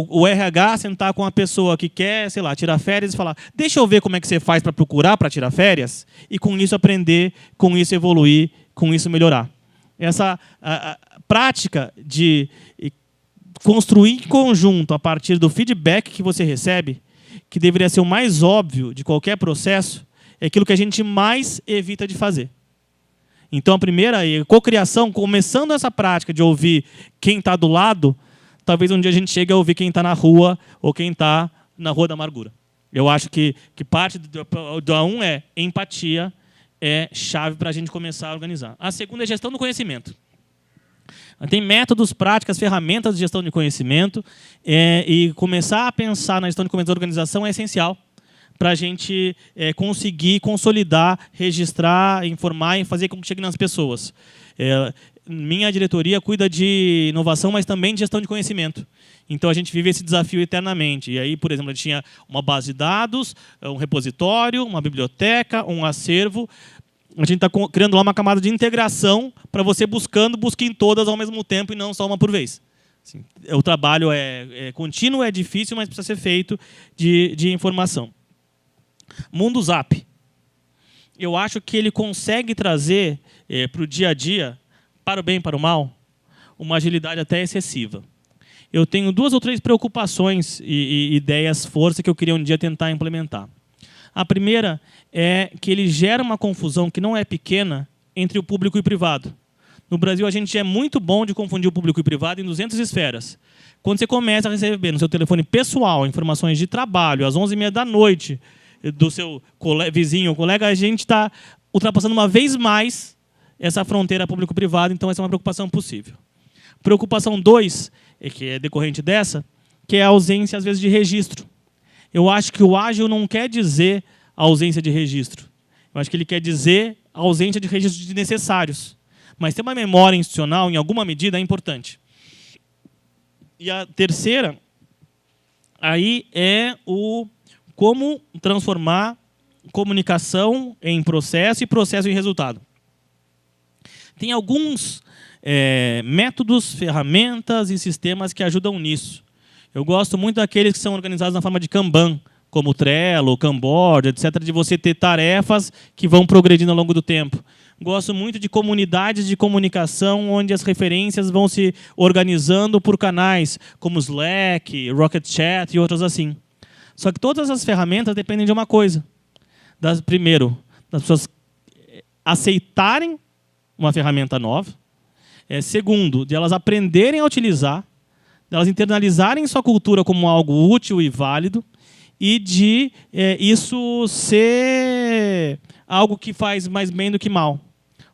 o RH sentar com a pessoa que quer, sei lá, tirar férias e falar, deixa eu ver como é que você faz para procurar para tirar férias, e com isso aprender, com isso evoluir, com isso melhorar. Essa a prática de construir em conjunto a partir do feedback que você recebe, que deveria ser o mais óbvio de qualquer processo, é aquilo que a gente mais evita de fazer. Então, a primeira é a cocriação, começando essa prática de ouvir quem está do lado, talvez um dia a gente chegue a ouvir quem está na rua ou quem está na Rua da Amargura. Eu acho que parte da é empatia, é chave para a gente começar a organizar. A segunda é gestão do conhecimento. Tem métodos, práticas, ferramentas de gestão de conhecimento, e começar a pensar na gestão de conhecimento da organização é essencial para a gente conseguir consolidar, registrar, informar e fazer com que chegue nas pessoas. Minha diretoria cuida de inovação, mas também de gestão de conhecimento. Então, a gente vive esse desafio eternamente. E aí, por exemplo, a gente tinha uma base de dados, um repositório, uma biblioteca, um acervo. A gente está criando lá uma camada de integração para você busque em todas ao mesmo tempo e não só uma por vez. Assim, o trabalho é contínuo, é difícil, mas precisa ser feito de informação. Mundo Zap. Eu acho que ele consegue trazer para o dia a dia, para o bem e para o mal, uma agilidade até excessiva. Eu tenho 2 ou 3 preocupações e ideias, força, que eu queria um dia tentar implementar. A primeira é que ele gera uma confusão que não é pequena entre o público e o privado. No Brasil, a gente é muito bom de confundir o público e o privado em 200 esferas. Quando você começa a receber no seu telefone pessoal informações de trabalho, às 11h30 da noite, do seu vizinho ou colega, a gente está ultrapassando uma vez mais essa fronteira público-privado, então essa é uma preocupação possível. Preocupação 2, que é decorrente dessa, que é a ausência, às vezes, de registro. Eu acho que o ágil não quer dizer a ausência de registro. Eu acho que ele quer dizer a ausência de registros necessários. Mas ter uma memória institucional, em alguma medida, é importante. E a terceira, aí é o como transformar comunicação em processo e processo em resultado. Tem alguns métodos, ferramentas e sistemas que ajudam nisso. Eu gosto muito daqueles que são organizados na forma de Kanban, como Trello, Kanban, etc., de você ter tarefas que vão progredindo ao longo do tempo. Gosto muito de comunidades de comunicação, onde as referências vão se organizando por canais, como Slack, Rocket Chat e outros assim. Só que todas as ferramentas dependem de uma coisa. Primeiro, das pessoas aceitarem uma ferramenta nova. Segundo, de elas aprenderem a utilizar, de elas internalizarem sua cultura como algo útil e válido, e de isso ser algo que faz mais bem do que mal.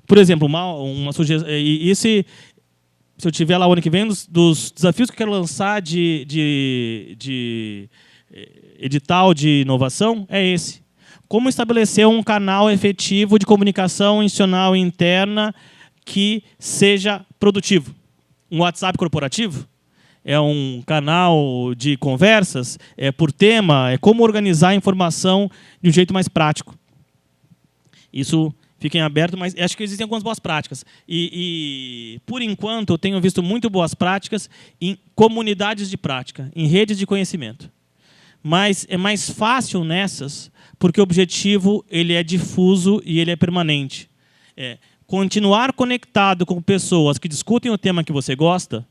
Por exemplo, uma sugestão, se eu tiver lá o ano que vem, dos desafios que eu quero lançar de edital de inovação, é esse. Como estabelecer um canal efetivo de comunicação institucional interna que seja produtivo. Um WhatsApp corporativo é um canal de conversas, por tema, é como organizar a informação de um jeito mais prático. Isso fica em aberto, mas acho que existem algumas boas práticas. E por enquanto, eu tenho visto muito boas práticas em comunidades de prática, em redes de conhecimento. Mas é mais fácil nessas, porque o objetivo ele é difuso e ele é permanente. Continuar conectado com pessoas que discutem o tema que você gosta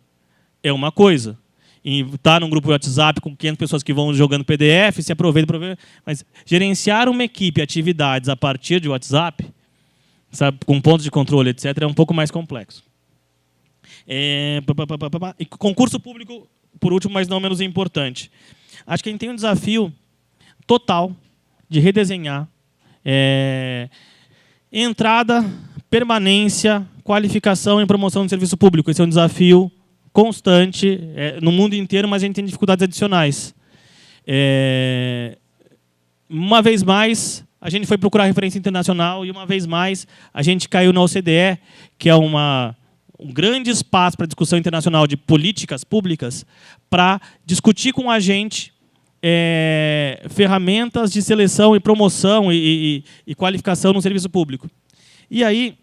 é uma coisa. E estar num grupo de WhatsApp com 500 pessoas que vão jogando PDF, se aproveita, mas gerenciar uma equipe, atividades a partir de WhatsApp, sabe, com pontos de controle, etc., é um pouco mais complexo. E concurso público, por último, mas não menos importante. Acho que a gente tem um desafio total de redesenhar entrada, permanência, qualificação e promoção do serviço público. Esse é um desafio constante no mundo inteiro, mas a gente tem dificuldades adicionais. Uma vez mais, a gente foi procurar referência internacional e, uma vez mais, a gente caiu na OCDE, que é um grande espaço para discussão internacional de políticas públicas, para discutir com a gente ferramentas de seleção e promoção e qualificação no serviço público. E aí,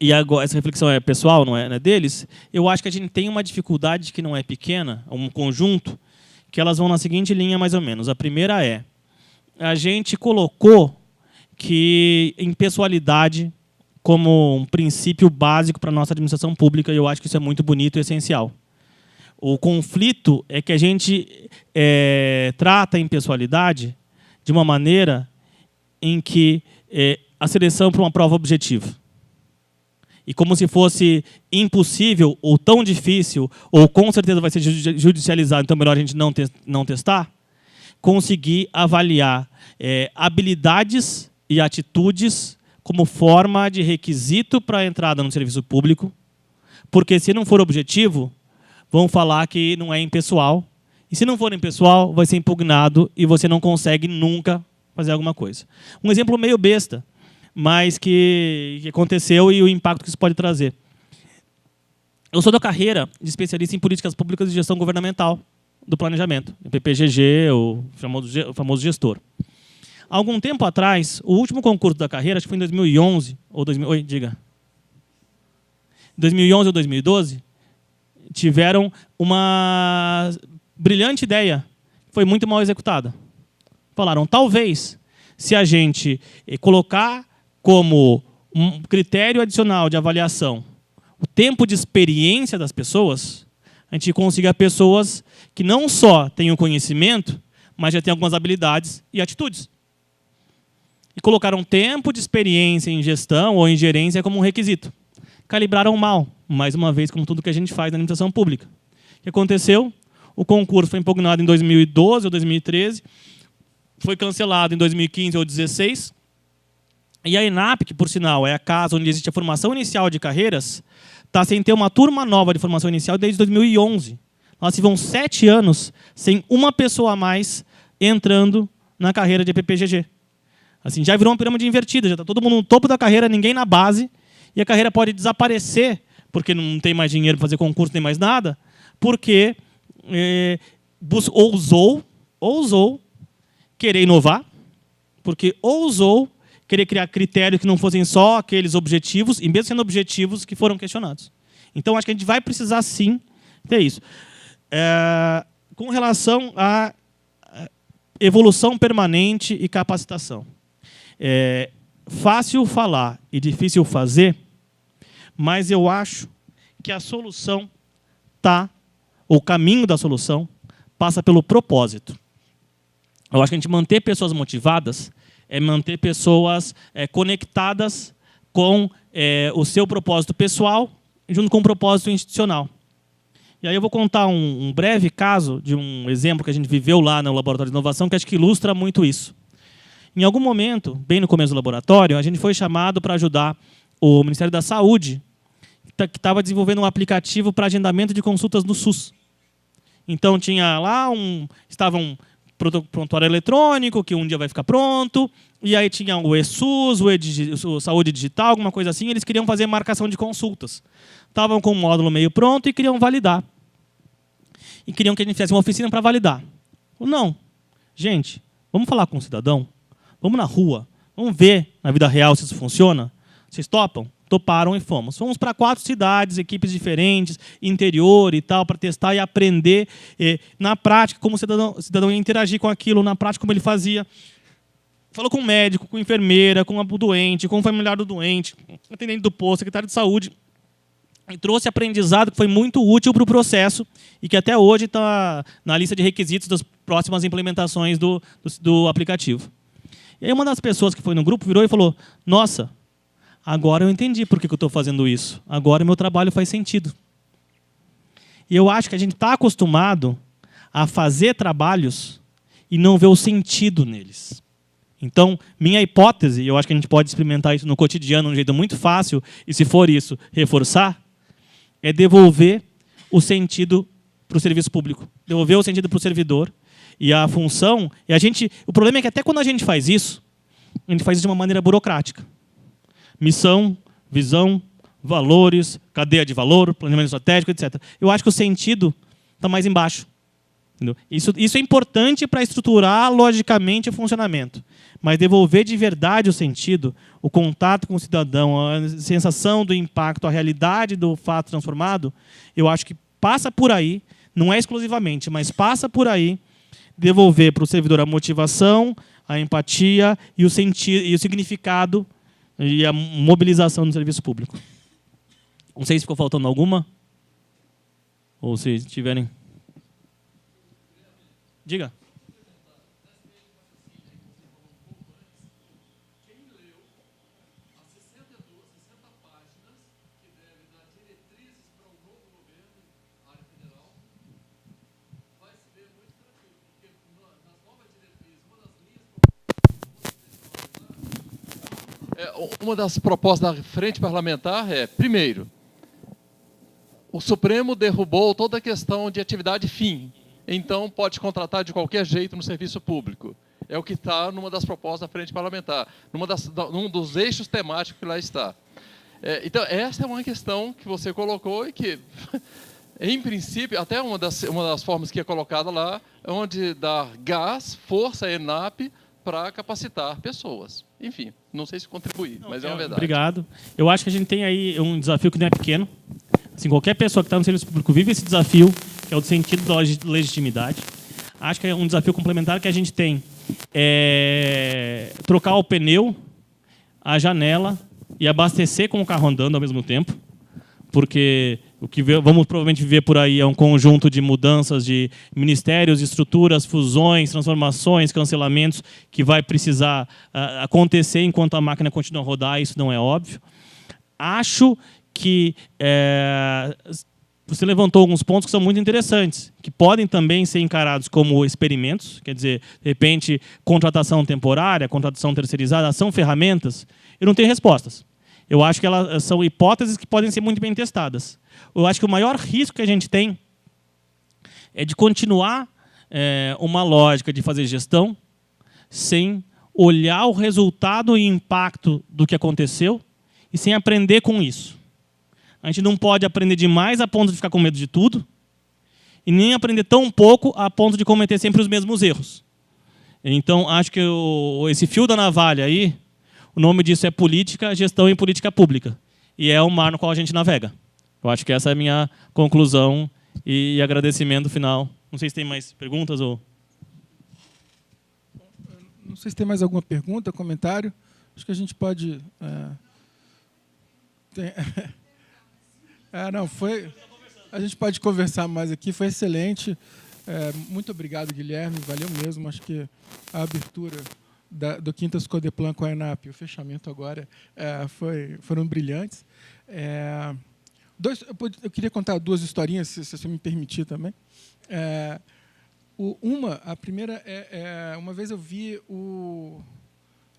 e agora, essa reflexão é pessoal, não é deles, eu acho que a gente tem uma dificuldade que não é pequena, um conjunto, que elas vão na seguinte linha, mais ou menos. A primeira a gente colocou que impessoalidade como um princípio básico para a nossa administração pública, e eu acho que isso é muito bonito e essencial. O conflito é que a gente trata a impessoalidade de uma maneira em que a seleção para uma prova objetiva. E como se fosse impossível, ou tão difícil, ou com certeza vai ser judicializado, então melhor a gente não testar, conseguir avaliar habilidades e atitudes como forma de requisito para a entrada no serviço público, porque se não for objetivo, vão falar que não é impessoal, e se não for impessoal, vai ser impugnado e você não consegue nunca fazer alguma coisa. Um exemplo meio besta, mas que aconteceu e o impacto que isso pode trazer. Eu sou da carreira de especialista em políticas públicas e gestão governamental do planejamento, o PPGG, o famoso gestor. Há algum tempo atrás, o último concurso da carreira, acho que foi em 2011, ou 2011 ou 2012, tiveram uma brilhante ideia, foi muito mal executada. Falaram, talvez, se a gente colocar como um critério adicional de avaliação o tempo de experiência das pessoas, a gente consiga pessoas que não só têm o conhecimento, mas já têm algumas habilidades e atitudes. E colocaram tempo de experiência em gestão ou em gerência como um requisito. Calibraram mal, mais uma vez, como tudo que a gente faz na administração pública. O que aconteceu? O concurso foi impugnado em 2012 ou 2013, foi cancelado em 2015 ou 2016, E a ENAP, que por sinal é a casa onde existe a formação inicial de carreiras, está sem ter uma turma nova de formação inicial desde 2011. Nós tivemos 7 anos sem uma pessoa a mais entrando na carreira de EPPGG. Assim, já virou uma pirâmide invertida, já está todo mundo no topo da carreira, ninguém na base, e a carreira pode desaparecer, porque não tem mais dinheiro para fazer concurso nem mais nada, porque ousou querer inovar, porque ousou querer criar critérios que não fossem só aqueles objetivos, e mesmo sendo objetivos que foram questionados. Então, acho que a gente vai precisar, sim, ter isso. Com relação à evolução permanente e capacitação. Fácil falar e difícil fazer, mas eu acho que a solução o caminho da solução passa pelo propósito. Eu acho que a gente manter pessoas motivadas é manter pessoas conectadas com o seu propósito pessoal junto com o propósito institucional. E aí eu vou contar um breve caso de um exemplo que a gente viveu lá no Laboratório de Inovação, que acho que ilustra muito isso. Em algum momento, bem no começo do laboratório, a gente foi chamado para ajudar o Ministério da Saúde, que estava desenvolvendo um aplicativo para agendamento de consultas no SUS. Então, tinha lá estava um prontuário eletrônico, que um dia vai ficar pronto, e aí tinha o eSUS, o Saúde Digital, alguma coisa assim, eles queriam fazer marcação de consultas. Estavam com o módulo meio pronto e queriam validar. E queriam que a gente fizesse uma oficina para validar. Não. Gente, vamos falar com o cidadão? Vamos na rua? Vamos ver na vida real se isso funciona? Vocês topam? Toparam e fomos. Fomos para 4 cidades, equipes diferentes, interior e tal, para testar e aprender na prática como o cidadão ia interagir com aquilo, na prática como ele fazia. Falou com o médico, com a enfermeira, com o doente, com o familiar do doente, atendente do posto, secretário de saúde. E trouxe aprendizado que foi muito útil para o processo e que até hoje está na lista de requisitos das próximas implementações do aplicativo. E aí uma das pessoas que foi no grupo virou e falou: nossa, agora eu entendi por que eu estou fazendo isso. Agora o meu trabalho faz sentido. E eu acho que a gente está acostumado a fazer trabalhos e não ver o sentido neles. Então, minha hipótese, e eu acho que a gente pode experimentar isso no cotidiano de um jeito muito fácil, e se for isso, reforçar, é devolver o sentido para o serviço público, devolver o sentido para o servidor. E a função... o problema é que até quando a gente faz isso, a gente faz isso de uma maneira burocrática. Missão, visão, valores, cadeia de valor, planejamento estratégico, etc. Eu acho que o sentido está mais embaixo. Entendeu? Isso é importante para estruturar logicamente o funcionamento. Mas devolver de verdade o sentido, o contato com o cidadão, a sensação do impacto, a realidade do fato transformado, eu acho que passa por aí, não é exclusivamente, mas passa por aí, devolver para o servidor a motivação, a empatia e o significado e a mobilização do serviço público. Não sei se ficou faltando alguma. Ou se tiverem... Diga. Uma das propostas da frente parlamentar primeiro, o Supremo derrubou toda a questão de atividade fim. Então, pode contratar de qualquer jeito no serviço público. É o que está numa das propostas da frente parlamentar, num dos eixos temáticos que lá está. Então, essa é uma questão que você colocou e que, em princípio, até uma das formas que é colocada lá, é onde dar gás, força, ENAP, para capacitar pessoas. Enfim, não sei se contribuir, mas é uma verdade. Obrigado. Eu acho que a gente tem aí um desafio que não é pequeno. Assim, qualquer pessoa que está no serviço público vive esse desafio, que é o sentido da legitimidade. Acho que é um desafio complementar que a gente tem. Trocar o pneu, a janela e abastecer com o carro andando ao mesmo tempo. Porque o que vamos provavelmente viver por aí é um conjunto de mudanças de ministérios, estruturas, fusões, transformações, cancelamentos, que vai precisar acontecer enquanto a máquina continua a rodar, isso não é óbvio. Acho que você levantou alguns pontos que são muito interessantes, que podem também ser encarados como experimentos, quer dizer, de repente, contratação temporária, contratação terceirizada, são ferramentas. Eu não tenho respostas. Eu acho que elas são hipóteses que podem ser muito bem testadas. Eu acho que o maior risco que a gente tem é de continuar uma lógica de fazer gestão sem olhar o resultado e impacto do que aconteceu e sem aprender com isso. A gente não pode aprender demais a ponto de ficar com medo de tudo e nem aprender tão pouco a ponto de cometer sempre os mesmos erros. Então, acho que esse fio da navalha aí, o nome disso é política, gestão e política pública. E é o mar no qual a gente navega. Eu acho que essa é a minha conclusão e agradecimento final. Não sei se tem mais perguntas ou... Não sei se tem mais alguma pergunta, comentário. Acho que a gente pode... não, foi... A gente pode conversar mais aqui, foi excelente. Muito obrigado, Guilherme, valeu mesmo. Acho que a abertura do Quintas Codeplan com a ENAP, o fechamento agora, foram brilhantes. Eu queria contar 2 historinhas, se você me permitir também. A primeira uma vez eu vi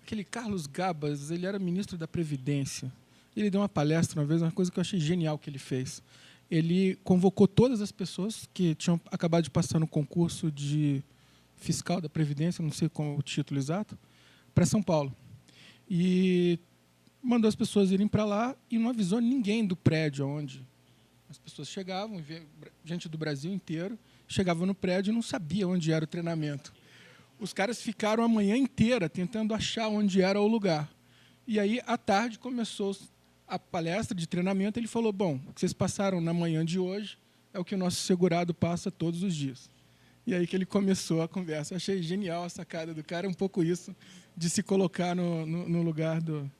aquele Carlos Gabas, ele era ministro da Previdência. Ele deu uma palestra uma vez, uma coisa que eu achei genial que ele fez. Ele convocou todas as pessoas que tinham acabado de passar no concurso de fiscal da Previdência, não sei qual é o título exato, para São Paulo. E mandou as pessoas irem para lá e não avisou ninguém do prédio onde as pessoas chegavam, gente do Brasil inteiro, chegava no prédio e não sabia onde era o treinamento. Os caras ficaram a manhã inteira tentando achar onde era o lugar. E aí, à tarde, começou a palestra de treinamento. Ele falou, bom, o que vocês passaram na manhã de hoje é o que o nosso segurado passa todos os dias. E aí que ele começou a conversa. Eu achei genial a sacada do cara, um pouco isso, de se colocar no lugar do...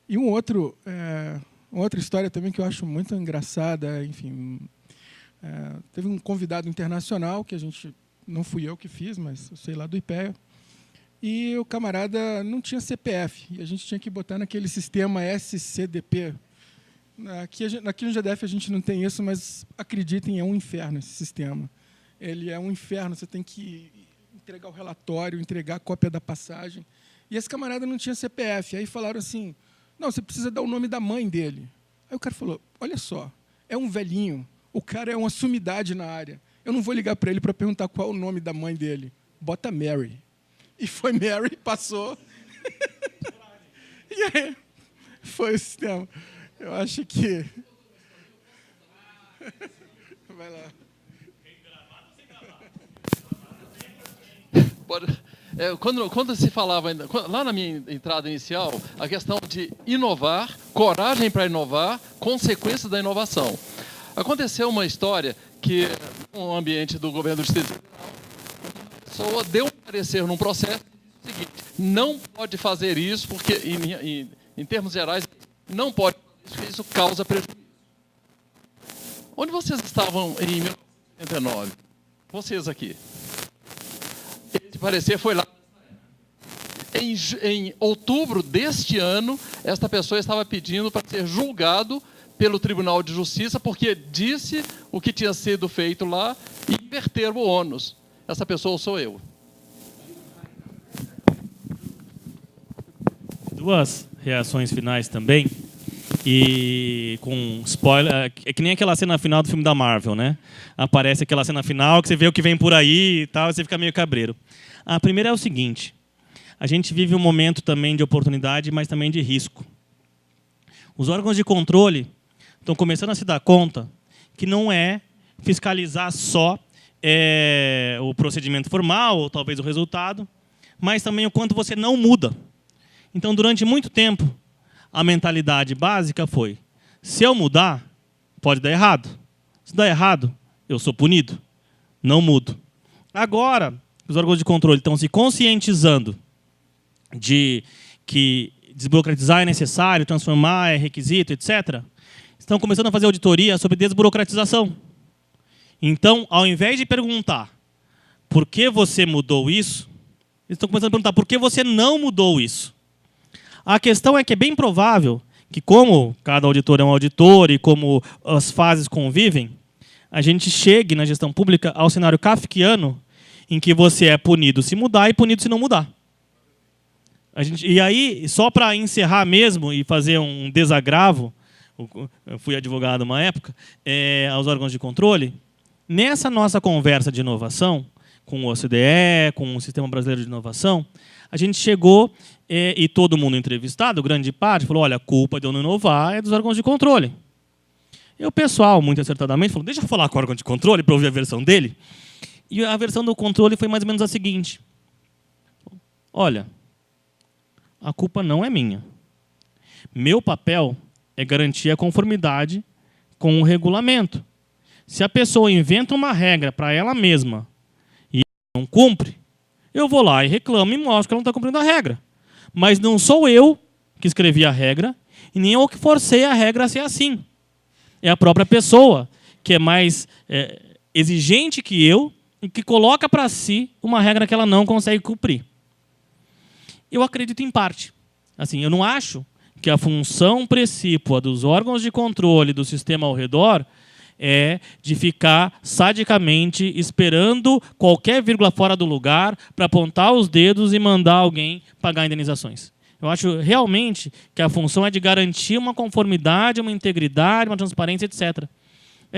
E outra história também que eu acho muito engraçada, enfim... teve um convidado internacional, que não fui eu que fiz, mas eu sei lá do IPEA, e o camarada não tinha CPF, e a gente tinha que botar naquele sistema SCDP. Aqui no GDF a gente não tem isso, mas acreditem, é um inferno esse sistema. Ele é um inferno, você tem que entregar o relatório, entregar a cópia da passagem. E esse camarada não tinha CPF, aí falaram assim, não, você precisa dar o nome da mãe dele. Aí o cara falou, olha só, é um velhinho, o cara é uma sumidade na área. Eu não vou ligar para ele para perguntar qual é o nome da mãe dele. Bota Mary. E foi Mary, passou. E aí, foi o sistema. Eu acho que... Vai lá. Quando se falava, lá na minha entrada inicial, a questão de inovar, coragem para inovar, consequência da inovação. Aconteceu uma história que, no ambiente do governo do Distrito Federal, a pessoa deu um parecer num processo seguinte, não pode fazer isso, porque, em termos gerais, não pode fazer isso, porque isso causa prejuízo. Onde vocês estavam em 1989? Vocês aqui. Esse parecer foi lá. Em outubro deste ano, esta pessoa estava pedindo para ser julgado pelo Tribunal de Justiça, porque disse o que tinha sido feito lá e inverter o ônus. Essa pessoa sou eu. 2 reações finais também. E com spoiler, é que nem aquela cena final do filme da Marvel, né? Aparece aquela cena final que você vê o que vem por aí e tal, e você fica meio cabreiro. A primeira é o seguinte, a gente vive um momento também de oportunidade, mas também de risco. Os órgãos de controle estão começando a se dar conta que não é fiscalizar só o procedimento formal, ou talvez o resultado, mas também o quanto você não muda. Então, durante muito tempo, a mentalidade básica foi, se eu mudar, pode dar errado. Se dar errado, eu sou punido. Não mudo. Agora, os órgãos de controle estão se conscientizando de que desburocratizar é necessário, transformar é requisito, etc., estão começando a fazer auditoria sobre desburocratização. Então, ao invés de perguntar por que você mudou isso, eles estão começando a perguntar por que você não mudou isso. A questão é que é bem provável que, como cada auditor é um auditor e como as fases convivem, a gente chegue na gestão pública ao cenário kafkiano, em que você é punido se mudar e punido se não mudar. E aí, só para encerrar mesmo e fazer um desagravo, eu fui advogado uma época, aos órgãos de controle, nessa nossa conversa de inovação, com o OCDE, com o Sistema Brasileiro de Inovação, a gente chegou, e todo mundo entrevistado, grande parte, falou, olha, a culpa de eu não inovar é dos órgãos de controle. E o pessoal, muito acertadamente, falou, deixa eu falar com o órgão de controle para ouvir a versão dele. E a versão do controle foi mais ou menos a seguinte. Olha, a culpa não é minha. Meu papel é garantir a conformidade com o regulamento. Se a pessoa inventa uma regra para ela mesma e não cumpre, eu vou lá e reclamo e mostro que ela não está cumprindo a regra. Mas não sou eu que escrevi a regra e nem eu que forcei a regra a ser assim. É a própria pessoa que é mais exigente que eu e que coloca para si uma regra que ela não consegue cumprir. Eu acredito em parte. Assim, eu não acho que a função precípua dos órgãos de controle do sistema ao redor é de ficar sadicamente esperando qualquer vírgula fora do lugar para apontar os dedos e mandar alguém pagar indenizações. Eu acho realmente que a função é de garantir uma conformidade, uma integridade, uma transparência, etc.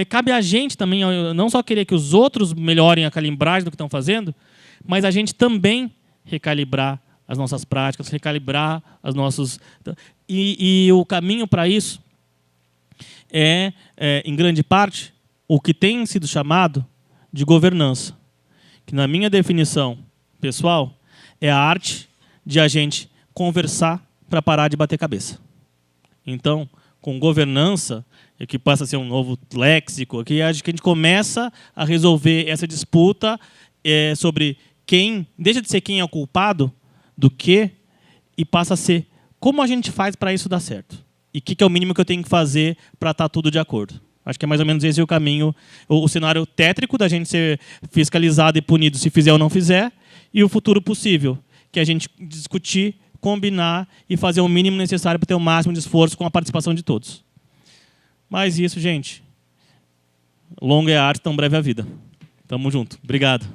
Cabe a gente também, não só querer que os outros melhorem a calibragem do que estão fazendo, mas a gente também recalibrar as nossas práticas, recalibrar as nossas... E o caminho para isso em grande parte, o que tem sido chamado de governança, que na minha definição pessoal é a arte de a gente conversar para parar de bater cabeça. Então, com governança, que passa a ser um novo léxico, aqui acho que a gente começa a resolver essa disputa sobre quem, deixa de ser quem é o culpado do que, e passa a ser como a gente faz para isso dar certo. E o que é o mínimo que eu tenho que fazer para estar tudo de acordo. Acho que é mais ou menos esse o caminho, o cenário tétrico da gente ser fiscalizado e punido se fizer ou não fizer, e o futuro possível, que é a gente discutir, combinar e fazer o mínimo necessário para ter o máximo de esforço com a participação de todos. Mas isso, gente, longa é a arte, tão breve é a vida. Tamo junto. Obrigado.